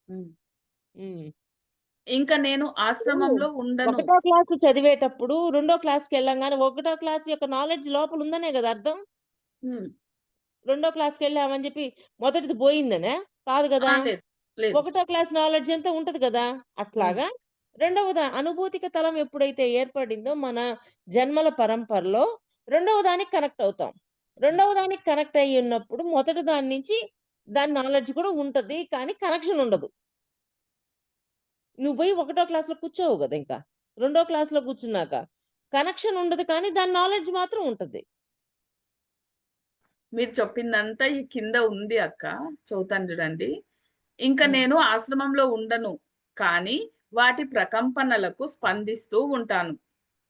హ్మ్. హ్మ్. ఇంక నేను ఇప్పుడు ఆశ్రమంలో ఉండను. ఒకటో క్లాస్ చదివేటప్పుడు రెండో క్లాస్‌కెళ్ళంగానే ఒకటో క్లాస్ యొక్క నాలెడ్జ్ లోపల ఉందనే గదా అర్థం. హ్మ్. రెండో క్లాస్‌కెళ్ళామని జెప్పి మొదటిది పోయిందనా? కాదు ఆ! గదా! లేదు. లేదు. ఒకటో క్లాస్ నాలెడ్జ్ అంతా ఉంటది గదా! హ్మ్. అట్లాగా అనుభూతిక తలం ఎప్పుడైతే ఏర్పడిందో మన జన్మల పరంపరలో రెండవ దానికి కనెక్ట్ అవుతాం. రెండవ దానికి కనెక్ట్ అయ్యున్నప్పుడు మొదటి దాని నుంచి దాని నాలెడ్జ్ కూడా ఉంటది. కానీ కనెక్షన్ ఉండదు. నువ్వు పోయి ఒకటో క్లాస్‌లో కూర్చోవు గదా! ఇంకా. రెండో క్లాస్‌లో కూర్చున్నాక. కనెక్షన్ ఉండదు కానీ దాని నాలెడ్జ్ మాత్రం ఉంటది. మీరు చెప్పిందంతా ఈ కింద ఉంది అక్క. చెబుతాను చూడండి. ఇంక హ్మ్. నేను ఆశ్రమంలో ఉండను. కానీ వాటి ప్రకంపనలకు స్పందిస్తూ ఉంటాను.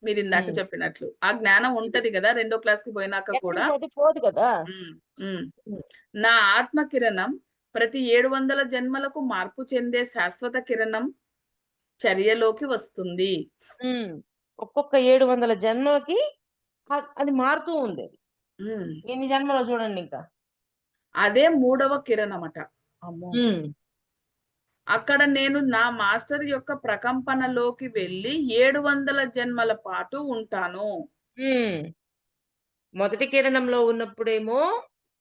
మీరిందాక హ్మ్. చెప్పినట్లు. ఆ జ్ఞానం ఇది. ఉంటది గదా! రెండో క్లాస్‌కి పోయినాక ఎక్కడికి కూడా. పోతే పోదు గదా! హ్మ్. హ్మ్. హ్మ్. నా ఆత్మ కిరణం ప్రతి 700 జన్మలకు మార్పు చెందే శాశ్వత కిరణం చర్యలోకి వస్తుంది. హ్మ్. ఒక్కొక్క 700 జన్మలకి అది మారుతూ ఉండేది. హ్మ్. ఎన్ని జన్మలో చూడండింకా. అదే మూడవ కిరణమట. అమ్మో! హ్మ్. అక్కడ నేను నా మాస్టర్ యొక్క ప్రకంపనలోకి వెళ్లి 700 జన్మల పాటు ఉంటాను. హ్మ్. మొదటి కిరణంలో ఉన్నప్పుడేమో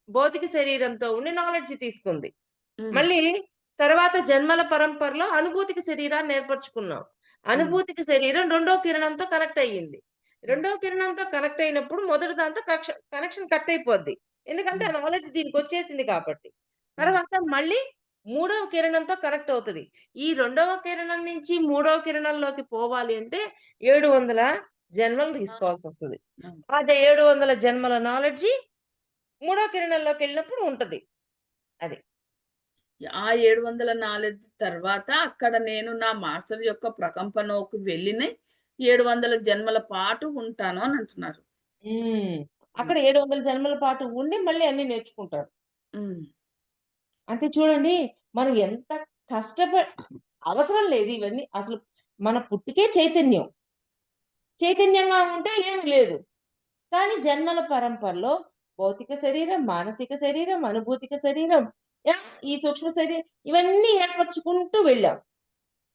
భౌతిక శరీరంతో ఉండి నాలెడ్జ్ తీసుకుంది. హ్మ్. మళ్ళీ తర్వాత జన్మల పరంపరలో అనుభూతిక శరీరాన్ని ఏర్పరచుకున్నాం. హ్మ్. అనుభూతిక శరీరం రెండో కిరణంతో కనెక్ట్ అయ్యింది. హ్మ్. రెండో కిరణంతో కనెక్ట్ అయినప్పుడు మొదటి దాంతో కనెక్షన్ కట్ అయిపోద్ది. ఎందుకంటే హ్మ్. ఆ నాలెడ్జ్ దీనికొచ్చేసింది కాబట్టి. హ్మ్. తర్వాత మళ్ళీ మూడవ కిరణంతో కనెక్ట్ అవుతది. ఈ రెండవ కిరణం నుంచి మూడవ కిరణంలోకి పోవాలి అంటే 700 జన్మలు ఆ! తీసుకోవాల్సొస్తది. అవును. అదే 700 జన్మల నాలెడ్జి మూడో కిరణంలోకెళ్ళినప్పుడు ఉంటది. అది. ఆ 700 నాలెడ్జ్ తర్వాత అక్కడ నేను నా మాస్టర్ యొక్క ప్రకంపనలోకి వెళ్ళిన 700 జన్మల పాటు ఉంటాను అని అంటున్నారు. హ్మ్. హ్మ్. అక్కడ 700 జన్మల పాటు ఉండి మళ్ళీ అన్నీ నేర్చుకుంటాడు. హ్మ్. అంటే చూడండి మనం ఎంత అవసరం లేదు ఇవన్నీ. అసలు మన పుట్టుకే చైతన్యం. చైతన్యంగా ఉంటే ఏమి లేదు. కానీ జన్మల పరంపరలో భౌతిక శరీరం, మానసిక శరీరం, అనుభూతిక శరీరం, ఈ సూక్ష్మ శరీరం ఇవన్నీ ఏర్పరచుకుంటూ వెళ్ళాం.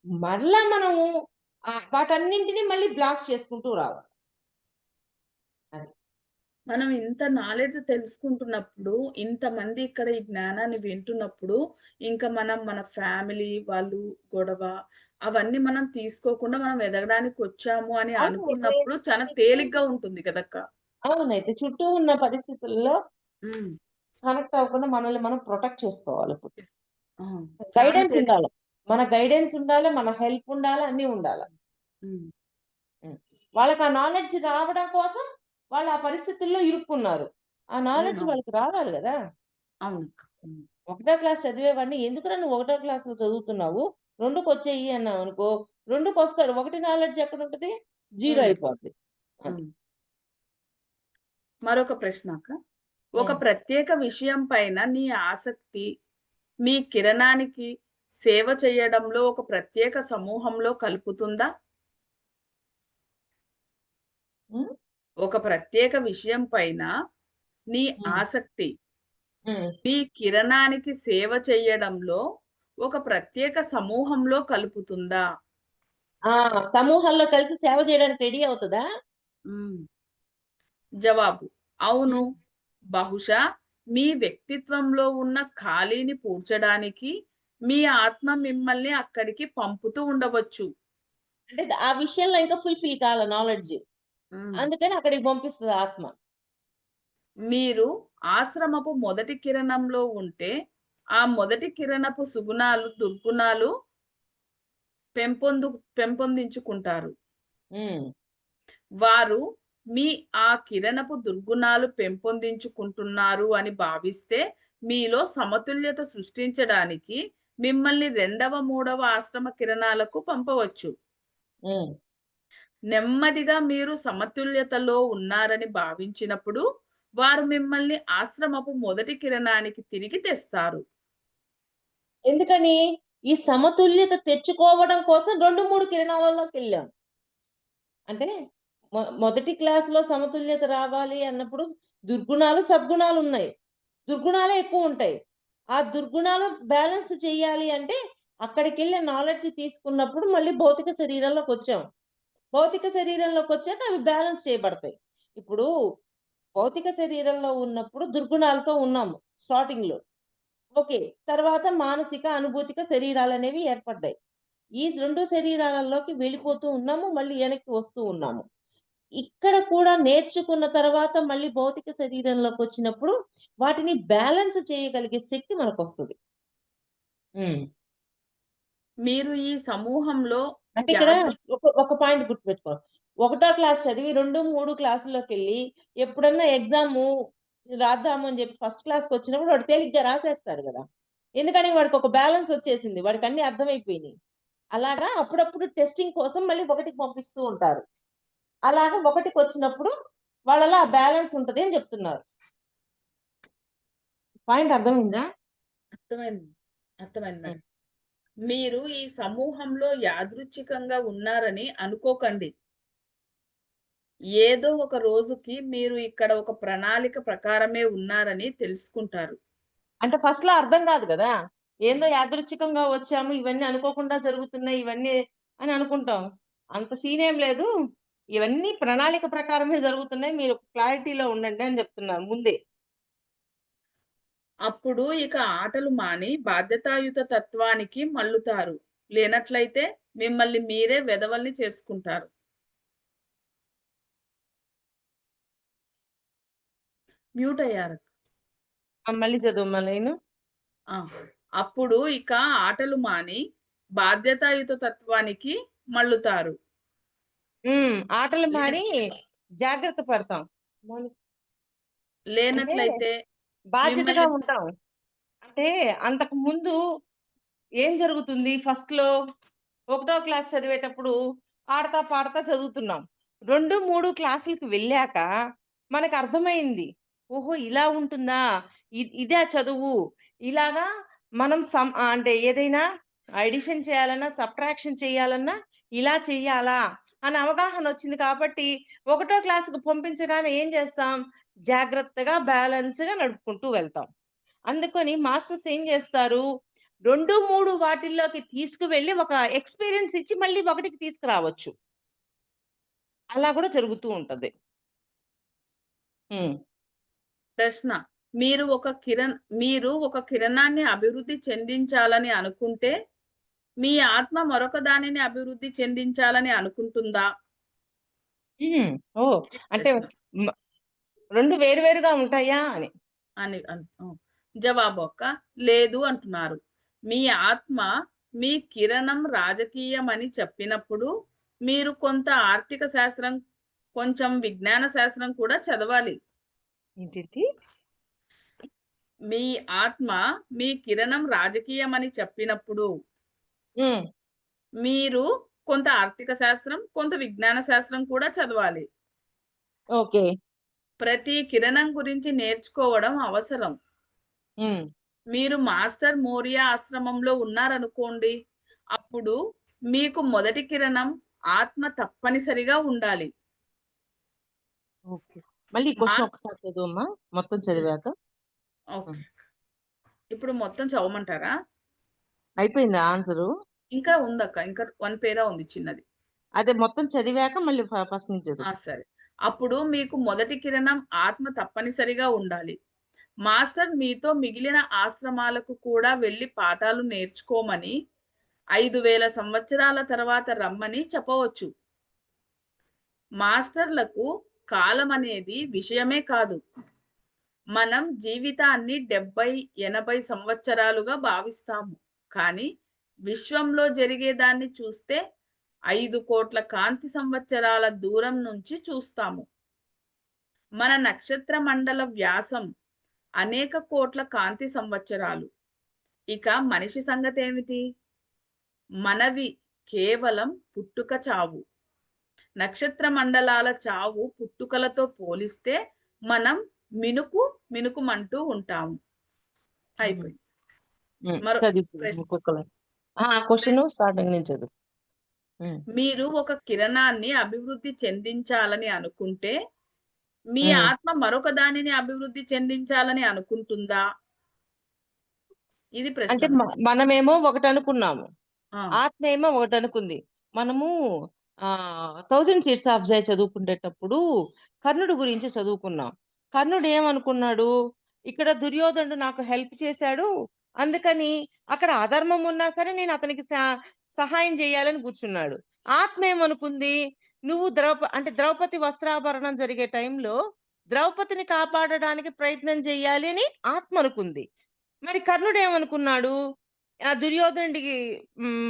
మరలా మనము వాటన్నింటిని మళ్ళీ బ్లాస్ట్ చేసుకుంటూ రావాలి. అది. మనం ఇంత నాలెడ్జ్ తెలుసుకుంటున్నప్పుడు, ఇంతమంది ఇక్కడ ఈ జ్ఞానాన్ని వింటున్నప్పుడు, ఇంకా మనం మన ఫ్యామిలీ వాళ్ళు గొడవ అవన్నీ మనం తీసుకోకుండా మనం ఎదగడానికొచ్చాము అని అవునయితే అనుకున్నప్పుడు చాలా ఇప్పుడు తేలిగ్గా ఉంటుంది కదక్క! అవునయితే చుట్టూ ఉన్న పరిస్థితుల్లో హ్మ్. కనెక్ట్ అవ్వకుండా మనల్ని మనం ప్రొటెక్ట్ చేసుకోవాలిప్పుడు. యెస్. ఆ! చాలా గైడెన్స్ తేలిక. ఉండాల. మన గైడెన్స్ ఉండాలి. మన హెల్ప్ ఉండాలి. అన్నీ ఉండాల. హ్మ్. హ్మ్. వాళ్ళకి ఆ నాలెడ్జ్ రావడం కోసం వాళ్ళు ఆ పరిస్థితుల్లో ఇరుక్కున్నారు. ఆ హ్మ్. నాలెడ్జ్ అవును. వాళ్ళకి రావాలి గదా! అవునక్క. హ్మ్. ఒకటో క్లాస్ చదివేవాడిని ఎందుకురా నువ్వు ఒకటో క్లాస్‌లో చదువుతున్నావు? 2కొచ్చేయి అన్నామనుకో, 2కొస్తాడు. ఒకటి నాలెడ్జ్ ఎక్కడుంటది? జీరో హ్మ్. అయిపోద్ది. అది. హ్మ్. మరొక ప్రశ్న అక్క. ఒక హ్మ్. ప్రత్యేక విషయం పైన నీ ఆసక్తి మీ కిరణానికి సేవ చేయడంలో ఒక ప్రత్యేక సమూహంలో కలుపుతుందా? హ్మ్. ఒక ప్రత్యేక విషయం పైన నీ హ్మ్. ఆసక్తి హ్మ్. మీ కిరణానికి సేవ చెయ్యడంలో ఒక ప్రత్యేక సమూహంలో కలుపుతుందా? ఆ! సమూహంలో కలిసి సేవ చేయడానికి రెడీ అవుతదా? హ్మ్. జవాబు: అవును. హ్మ్. బహుశా మీ వ్యక్తిత్వంలో ఉన్న ఖాళీని పూడ్చడానికి మీ ఆత్మ మిమ్మల్ని అక్కడికి పంపుతూ ఉండవచ్చు. అంటే ఆ విషయంలో ఇంకా ఫుల్‌ఫిల్ కాల నాలెడ్జ్. హ్మ్. అందుకని అక్కడికి పంపిస్తది ఆత్మ. మీరు ఆశ్రమపు మొదటి కిరణంలో ఉంటే, ఆ మొదటి కిరణపు సుగుణాలు, దుర్గుణాలు పెంపొందు పెంపొందించుకుంటారు. హ్మ్. వారు మీ ఆ కిరణపు దుర్గుణాలు పెంపొందించుకుంటున్నారు అని భావిస్తే, మీలో సమతుల్యత సృష్టించడానికి మిమ్మల్ని రెండవ, మూడవ ఆశ్రమ కిరణాలకు పంపవచ్చు. హ్మ్. నెమ్మదిగా మీరు సమతుల్యతలో ఉన్నారని భావించినప్పుడు, వారు మిమ్మల్ని ఆశ్రమపు మొదటి కిరణానికి తిరిగి తెస్తారు. ఎందుకని? ఈ సమతుల్యత తెచ్చుకోవడం కోసం 2, 3 కిరణాలలోకెళ్ళాం. అంటే మొదటి క్లాస్‌లో సమతుల్యత రావాలి అన్నప్పుడు దుర్గుణాలు, సద్గుణాలున్నాయి. దుర్గుణాలే ఎక్కువుంటాయి. ఆ దుర్గుణాలు బ్యాలెన్స్ చెయ్యాలి అంటే అక్కడికెళ్ళి నాలెడ్జ్ తీసుకున్నప్పుడు మళ్ళీ భౌతిక శరీరంలోకొచ్చాం. భౌతిక శరీరంలోకొచ్చాక అవి బ్యాలెన్స్ చేయబడతాయి. ఇప్పుడు భౌతిక శరీరంలో ఉన్నప్పుడు దుర్గుణాలతో ఉన్నాము స్టార్టింగ్‌లో. ఓకే. తర్వాత మానసిక, అనుభూతిక శరీరాలనేవి ఏర్పడ్డాయి. ఈ 2 శరీరాలలోకి వెళ్ళిపోతూ ఉన్నాము. మళ్ళీ వెనక్కి వస్తూ ఉన్నాము. ఇక్కడ కూడా నేర్చుకున్న తర్వాత మళ్ళీ భౌతిక శరీరంలోకొచ్చినప్పుడు వాటిని బ్యాలెన్స్ చేయగలిగే శక్తి మనకొస్తది. హ్మ్. మీరు ఈ సమూహంలో అంటే ఇక్కడ యాదృ ఒక పాయింట్ గుర్తుపెట్టుకో. ఒకటో క్లాస్ చదివి 2, 3 క్లాసుల్లోకెళ్ళి ఎప్పుడన్నా ఎగ్జాము రాద్దాము అని చెప్పి ఫస్ట్ క్లాస్‌కొచ్చినప్పుడు వాడు తేలిగ్గా రాసేస్తాడు గదా! ఎందుకని వాడికొక బ్యాలెన్స్ వచ్చేసింది. వాడికన్నీ అర్థమైపోయినియి. అలాగా అప్పుడప్పుడు టెస్టింగ్ కోసం మళ్ళీ ఒకటికి పంపిస్తూ ఉంటారు. అలాగా ఒకటికొచ్చినప్పుడు వాళ్ళలో ఆ బ్యాలెన్స్ ఉంటది అని జెప్తున్నారు. పాయింట్ అర్థమైందా? అర్థమైంది. అర్థమైంది హ్మ్. మేడం. మీరు ఈ సమూహంలో యాదృచ్ఛికంగా ఉన్నారని అనుకోకండి. ఏదో ఒక రోజుకి మీరు ఇక్కడ ఒక ప్రణాళిక ప్రకారమే ఉన్నారని తెలుసుకుంటారు. అంటే ఫస్ట్‌లో అర్థం గాదు గదా! ఏందో యాదృచ్ఛికంగా వచ్చాము. ఇవన్నీ అనుకోకుండా జరుగుతున్నాయి. ఇవన్నీ అని అనుకుంటాం. అంత సీనేం లేదు. ఇవన్నీ ప్రణాళిక ప్రకారమే జరుగుతున్నాయి. మీరు క్లారిటీలో ఉండండి అని జెప్తున్నారు ముందే. అప్పుడు ఇక ఆటలు మాని బాధ్యతాయుత తత్వానికి మళ్ళుతారు. లేనట్లయితే మిమ్మల్ని మీరే వెధవల్ని చేసుకుంటారు. మ్యూట్ అయ్యారు. మళ్ళీ చదువు లైను. ఆ! అప్పుడు ఇక ఆటలు మాని బాధ్యతాయుత తత్వానికి మళ్ళుతారు. ఆటలు లే మాని జాగ్రత్త పడతాం. మౌని అంటే లేనట్లయితే బాధ్యతగా మిమ్మల్ని ఉంటాం. అంటే అంతకు ముందు ఏం జరుగుతుంది ఫస్ట్‌లో ఒకటో క్లాస్ చదివేటప్పుడు ఆడతా, పాడతా చదువుతున్నాం. 2, 3 క్లాసులకి వెళ్ళాక మనకర్థమైంది. ఓహో! ఇలా ఉంటుందా? ఇదా చదువు. ఇలాగా మనం అంటే ఏదైనా అడిషన్ చేయాలన్నా, సబ్ట్రాక్షన్ చేయాలన్నా ఇలా చెయ్యాలా? అని అవగాహనొచ్చింది కాబట్టి ఒకటో క్లాస్‌కి పంపించగానే ఏం చేస్తాం? జాగ్రత్తగా బ్యాలెన్స్‌గా నడుపుకుంటూ వెళ్తాం. అందుకని మాస్టర్స్ ఏం జేస్తారు, 2, 3 వాటిల్లోకి తీసుకువెళ్ళి ఒక ఎక్స్‌పీరియన్స్ ఇచ్చి మళ్ళీ ఒకటికి తీసుకురావచ్చు. అలా గూడా జరుగుతూ ఉంటది. హ్మ్. ప్రశ్న. మీరు ఒక కిరణాన్ని అభివృద్ధి చెందించాలని అనుకుంటే, మీ ఆత్మ మరొక దానిని అభివృద్ధి చెందించాలని అనుకుంటుందా? హ్మ్. ఓహ్! ఇది అంటే ప్రశ్న. 2 వేరు వేరుగా ఉంటాయా అని. జవాబొక్క లేదు అంటున్నారు. మీ ఆత్మ మీ కిరణం రాజకీయమని చెప్పినప్పుడు, మీరు కొంత ఆర్థిక శాస్త్రం, కొంచెం విజ్ఞాన శాస్త్రం కూడా చదవాలి. ఏంటేంటి? మీ ఆత్మ మీ కిరణం రాజకీయమని చెప్పినప్పుడు, హ్మ్. మీరు కొంత ఆర్థిక శాస్త్రం, కొంత విజ్ఞాన శాస్త్రం కూడా చదవాలి. ఓకే. ప్రతి కిరణం గురించి నేర్చుకోవడం అవసరం. హ్మ్. మీరు మాస్టర్ మోరియా ఆశ్రమంలో ఉన్నారనుకోండి. అప్పుడు మీకు మొదటి కిరణం ఆత్మ తప్పనిసరిగా ఉండాలి. ఓకే. మళ్ళీ ఈ మా క్వెషన్ ఒకసారి చదువమ్మా మొత్తం హ్మ్. చదివాక. ఓకే. హ్మ్. ఇప్పుడు మొత్తం చదవమంటారా? అయిపోయిందా ఆన్సరు? ఇంకా ఉందక్క. ఇంకా 1 పేరా ఉంది చిన్నది. అదే మొత్తం చదివాక మళ్ళీ ఫస్ట్ నుంచి చదువు. సరే. అప్పుడు మీకు మొదటి కిరణం ఆత్మ తప్పనిసరిగా ఉండాలి. మాస్టర్ మీతో మిగిలిన ఆశ్రమాలకు కూడా వెళ్లి పాఠాలు నేర్చుకోమని 5000 సంవత్సరాల తర్వాత రమ్మని చెప్పవచ్చు. మాస్టర్లకు కాలమనేది విషయమే కాదు. మనం జీవితాన్ని 70, 80 సంవత్సరాలుగా భావిస్తాము. కానీ విశ్వంలో జరిగేదాన్ని చూస్తే 5,00,00,000 కాంతి సంవత్సరాల దూరం నుంచి చూస్తాము. మన నక్షత్ర మండల వ్యాసం అనేక కోట్ల కాంతి సంవత్సరాలు. ఇక మనిషి సంగతేమిటి? మనవి కేవలం పుట్టుక చావు. నక్షత్ర మండలాల చావు పుట్టుకలతో పోలిస్తే మనం మినుకుమంటూ ఉంటాము. హ్మ్. అయిపోయింది. హ్మ్. మరో చదువు ప్రశ్న. ఒక్కొక్కరు. ఆ! క్వెషన్ స్టార్టింగ్ నుంచి చదువు. హ్మ్. మీరు ఒక కిరణాన్ని అభివృద్ధి చెందించాలని అనుకుంటే, మీ హ్మ్. ఆత్మ మరొక దానిని అభివృద్ధి చెందించాలని అనుకుంటుందా? ఇది అంటే ప్రశ్న. మనమేమో ఒకటనుకున్నాము. ఆ! ఆత్మ ఏమో ఒకటనుకుంది. మనము 'థౌసండ్ సీడ్స్ ఆఫ్ జై' చదువుకునేటప్పుడు కర్ణుడు గురించి చదువుకున్నాం. కర్ణుడు ఏమనుకున్నాడు? ఇక్కడ దుర్యోధనుడు నాకు హెల్ప్ చేశాడు. అందుకని అక్కడ అధర్మం ఉన్నా సరే నేను అతనికి సహాయం చేయాలని కూర్చున్నాడు. ఆత్మ ఏమనుకుంది? నువ్వు అంటే ద్రౌపది వస్త్రాభరణం జరిగే టైంలో ద్రౌపదిని కాపాడడానికి ప్రయత్నం చేయాలి అని ఆత్మ అనుకుంది. మరి కర్ణుడేమనుకున్నాడు? దుర్యోధనుడికి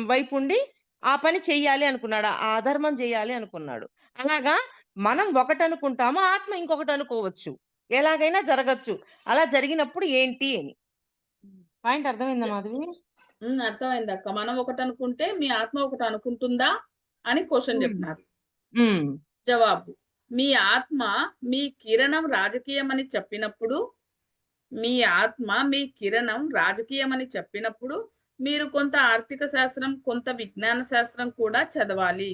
వైపుండి ఆ పని చెయ్యాలి అనుకున్నాడు. ఆ అధర్మం జేయాలి అనుకున్నాడు. అలాగా మనం ఒకటనుకుంటాము. ఆత్మ ఇంకొకటనుకోవచ్చు. ఎలాగైనా జరగొచ్చు. అలా జరిగినప్పుడు ఏంటి అని. పాయింట్ అర్థమైందా మాధవి? అర్థమైందక్క. మనం ఒకటనుకుంటే, మీ ఆత్మ ఒకటనుకుంటుందా? అని క్వెషన్ హ్మ్. జెప్పినారు. హ్మ్. జవాబు. మీ ఆత్మ మీ కిరణం రాజకీయమని చెప్పినప్పుడు, మీ ఆత్మ మీ కిరణం రాజకీయమని చెప్పినప్పుడు, మీరు కొంత ఆర్థిక శాస్త్రం, కొంత విజ్ఞాన శాస్త్రం కూడా చదవాలి.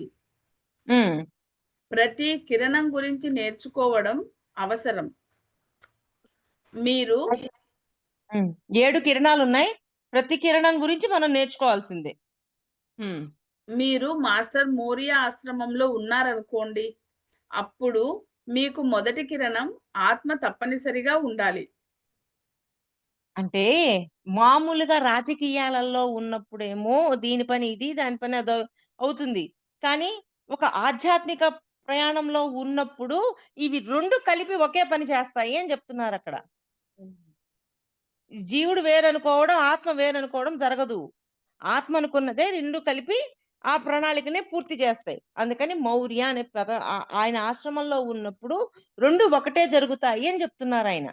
హ్మ్. ప్రతి కిరణం గురించి నేర్చుకోవడం అవసరం. మీరు హ్మ్. 7 కిరణాలున్నాయి. ప్రతి కిరణం గురించి మనం నేర్చుకోవాల్సిందే. హ్మ్. మీరు మాస్టర్ మోరియా ఆశ్రమంలో ఉన్నారనుకోండి. అప్పుడు మీకు మొదటి కిరణం ఆత్మ తప్పనిసరిగా ఉండాలి. అంటే మామూలుగా రాజకీయాలలో ఉన్నప్పుడేమో దీని పని ఇది, దాని పని అదో అవుతుంది. కానీ ఒక ఆధ్యాత్మిక ప్రయాణంలో ఉన్నప్పుడు ఇవి 2 కలిపి ఒకే పని చేస్తాయి అని చెప్తున్నారక్కడ. జీవుడు వేరనుకోవడం, ఆత్మ వేరనుకోవడం జరగదు. ఆత్మ అనుకున్నదే 2 కలిపి ఆ ప్రణాళికనే పూర్తి చేస్తాయి. అందుకని మౌర్య అనే ఆయన ఆశ్రమంలో ఉన్నప్పుడు 2 ఒకటే జరుగుతాయి అని చెప్తున్నారాయన.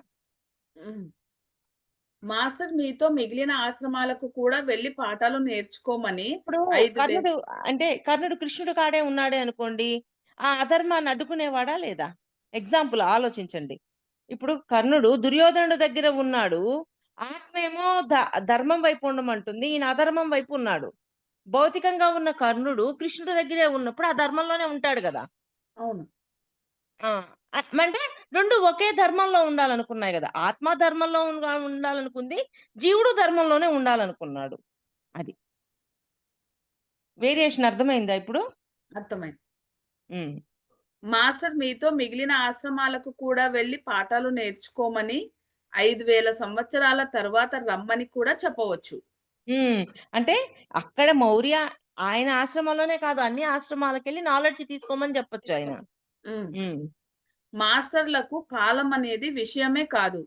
హ్మ్. మాస్టర్ మీతో మిగిలిన ఆశ్రమాలకు కూడా వెళ్లి పాఠాలు నేర్చుకోమని ఇప్పుడు 5,000 కర్ణుడు కృష్ణుడు కాడే ఉన్నాడే అనుకోండి. ఆ అధర్మాన్ని అడ్డుకునేవాడా లేదా? ఎగ్జాంపుల్ ఆలోచించండి. ఇప్పుడు కర్ణుడు దుర్యోధనుడి దగ్గర ఉన్నాడు. ఆత్మేమో ధర్మం వైపు ఉండమంటుంది. ఈయన అధర్మం వైపు ఉన్నాడు. భౌతికంగా ఉన్న కర్ణుడు కృష్ణుడి దగ్గరే ఉన్నప్పుడు ఆ ధర్మంలోనే ఉంటాడు గదా! అవును. ఆ! అంటే 2 ఒకే ధర్మంలో ఉండాలనుకున్నాయి గదా! ఆత్మ ధర్మంలో ఉండాలనుకుంది. జీవుడు ధర్మంలోనే ఉండాలనుకున్నాడు. అది. వేరియేషన్ అర్థమైందా ఇప్పుడు? అర్థమైంది. హ్మ్. మాస్టర్ మీతో మిగిలిన ఆశ్రమాలకు కూడా వెళ్లి పాఠాలు నేర్చుకోమని 5,000 సంవత్సరాల తరువాత రమ్మని కూడా చెప్పవచ్చు. హ్మ్. అంటే అక్కడ మౌర్య ఆయన ఆశ్రమంలోనే కాదు అన్ని ఆశ్రమాలకెళ్ళి నాలెడ్జ్ తీసుకోమని చెప్పొచ్చు ఆయన. హ్మ్. హ్మ్. మాస్టర్లకు కాలం అనేది విషయమే కాదు.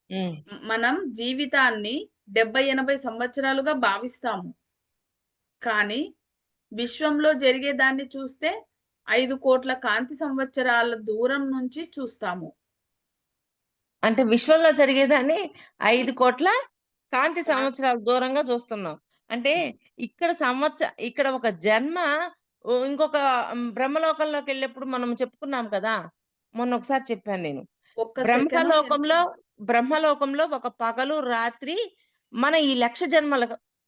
హ్మ్. మనం జీవితాన్ని 70, 80 సంవత్సరాలుగా భావిస్తాము. కానీ విశ్వంలో జరిగేదాన్ని చూస్తే 5,00,00,000 కాంతి సంవత్సరాల దూరం నుంచి చూస్తాము. అంటే విశ్వంలో జరిగేదాన్ని 5,00,00,000 కాంతి కా సంవత్సరాల దూరంగా చూస్తున్నాం. అంటే ఇక్కడ ఒక జన్మ ఇంకొక బ్రహ్మలోకంలోకెళ్ళినప్పుడు మనం చెప్పుకున్నాం కదా! మొన్న ఒకసారి చెప్పాను నేను. ఒక్క సెకను బ్రహ్మలోకంలో బ్రహ్మలోకంలో ఒక పగలు, రాత్రి మన ఈ 1,00,000 జన్మల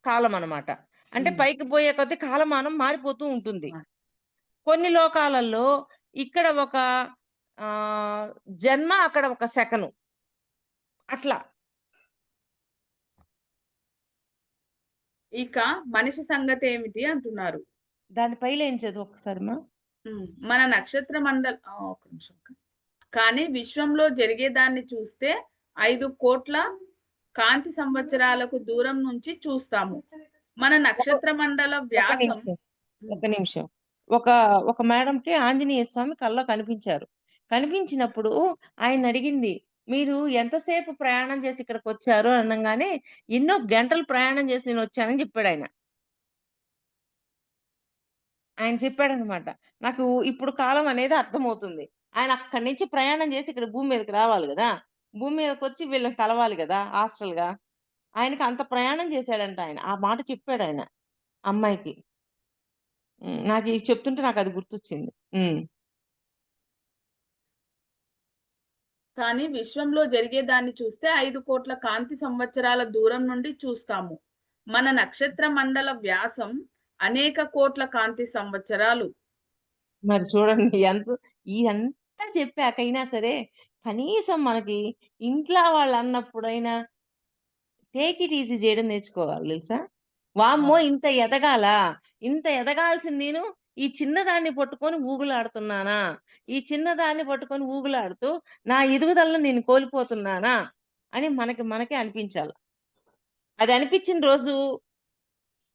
కాలమనమాట. అంటే హ్మ్. పైకి పోయే కొద్దీ కాలమానం మారిపోతూ ఉంటుంది. కొన్ని లోకాలలో ఇక్కడ ఒక ఆహ్, జన్మ, అక్కడ ఒక సెకను. అట్లా. ఇక మనిషి సంగతేమిటి అంటున్నారు. దాని పైలేం చదువు ఒక్కసారి మా? మన నక్షత్ర మండల్ ఒక్క నిమిషం అక్క. కానీ విశ్వంలో జరిగేదాన్ని చూస్తే 5,00,00,000 కాంతి సంవత్సరాలకు దూరం నుంచి చూస్తాము. మన ఒక నక్షత్ర మండల ఒక వ్యాసం నిమిషం. ఒక నిమిషం. ఒక ఒక మేడంకి ఆంజనేయ స్వామి కల్లో కనిపించారు. కనిపించినప్పుడు ఆయన్నడిగింది, "మీరు ఎంతసేపు ప్రయాణం చేసి ఇక్కడికొచ్చారు?" అనంగానే, "ఎన్నో గంటలు ప్రయాణం చేసి నేనొచ్చానని" జెప్పాడాయన. ఆయన చెప్పాడనమాట. నాకు ఇప్పుడు కాలం అనేది అర్థమవుతుంది. ఆయన అక్కడి నుంచి ప్రయాణం చేసి ఇక్కడ భూమి మీదకి రావాలి గదా! భూమి మీదకొచ్చి వీళ్ళని కలవాలి గదా! హాస్టల్‌గా. ఆయనకి అంత ప్రయాణం చేశాడంట ఆయన. ఆ మాట చెప్పాడాయన అమ్మాయికి. నాకిది చెప్తుంటే నాకది గుర్తొచ్చింది. హ్మ్. కానీ విశ్వంలో జరిగేదాన్ని చూస్తే 5,00,00,000 కాంతి సంవత్సరాల దూరం నుండి చూస్తాము. మన నక్షత్ర మండల వ్యాసం అనేక కోట్ల కాంతి సంవత్సరాలు. మరి చూడండి ఇదంతా చెప్పాకైనా సరే, కనీసం మనకి ఇంట్ల వాళ్ళన్నప్పుడైనా టేక్ ఇట్ ఈజీ జేయడం నేర్చుకోవాలి తెలుసా? వామ్మో! అవును. ఇంత ఎదగాలా? ఇంత ఎదగాల్సిన నేను ఈ చిన్నదాన్ని పట్టుకొని ఊగులాడుతున్నానా? ఈ చిన్నదాన్ని పట్టుకొని ఊగులాడుతూ నా ఎదుగుదలను నేను కోల్పోతున్నానా? అని మనకే అనిపించాల. అది అనిపించిన రోజు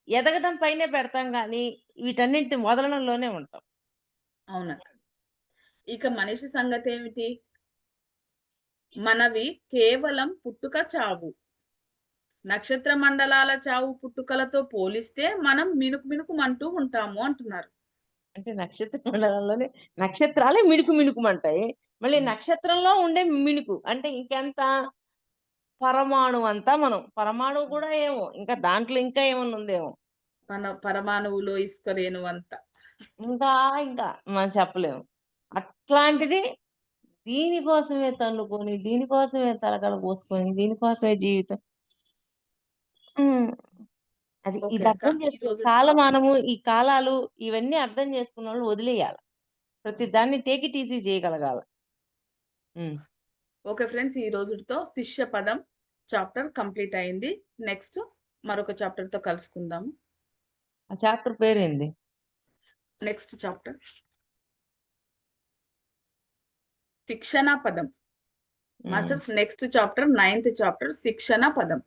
ఎదగడం పైనే పెడతాం గానీ, వీటన్నిటిని వదలడంలోనే ఉంటాం. అవునక్క. ఇక మనిషి సంగతేమిటి? మనవి కేవలం పుట్టుక, చావు. నక్షత్ర మండలాల చావు పుట్టుకలతో పోలిస్తే మనం మినుకుమంటూ ఉంటాము అంటున్నారు. అంటే నక్షత్ర మండలంలోనే నక్షత్రాలే మిణుకుమంటాయి. మళ్ళీ హ్మ్. నక్షత్రంలో ఉండే మిణుకు అంటే ఇంకెంత పరమాణువు అంతా మనం. పరమాణువు హ్మ్. కూడా ఏమో! ఇంకా దాంట్లో ఇంకా ఏమన్నా ఉందేమో! పరమాణువులో ఇసుక రేణువంత. ఇంకా ఇంకా మనం చెప్పలేము. అట్లాంటిది దీనికోసమే తన్నుకొని, దీనికోసమే తలకాల పోసుకొని, దీనికోసమే జీవితం. హ్మ్. ఓకే ఇది అక్క. అర్థం ఈ చేసుకో రోజుటితో కాలమానము, ఈ కాలాలు ఇవన్నీ అర్థం చేసుకున్నోళ్ళు వదిలేయాల. ప్రతి దాన్ని టేక్ ఇట్ ఈజీ చేయగలగాల. హ్మ్. Okay friends. ఈ రోజుటితో శిష్య పదం చాప్టర్ కంప్లీట్ అయింది. నెక్స్ట్ మరొక చాప్టర్‌తో కలుసుకుందాము. ఆ చాప్టర్ పేరేంది? నెక్స్ట్ చాప్టర్ శిక్షణ పదం. హ్మ్. Masters next chapter 9th chapter శిక్షణ పదం.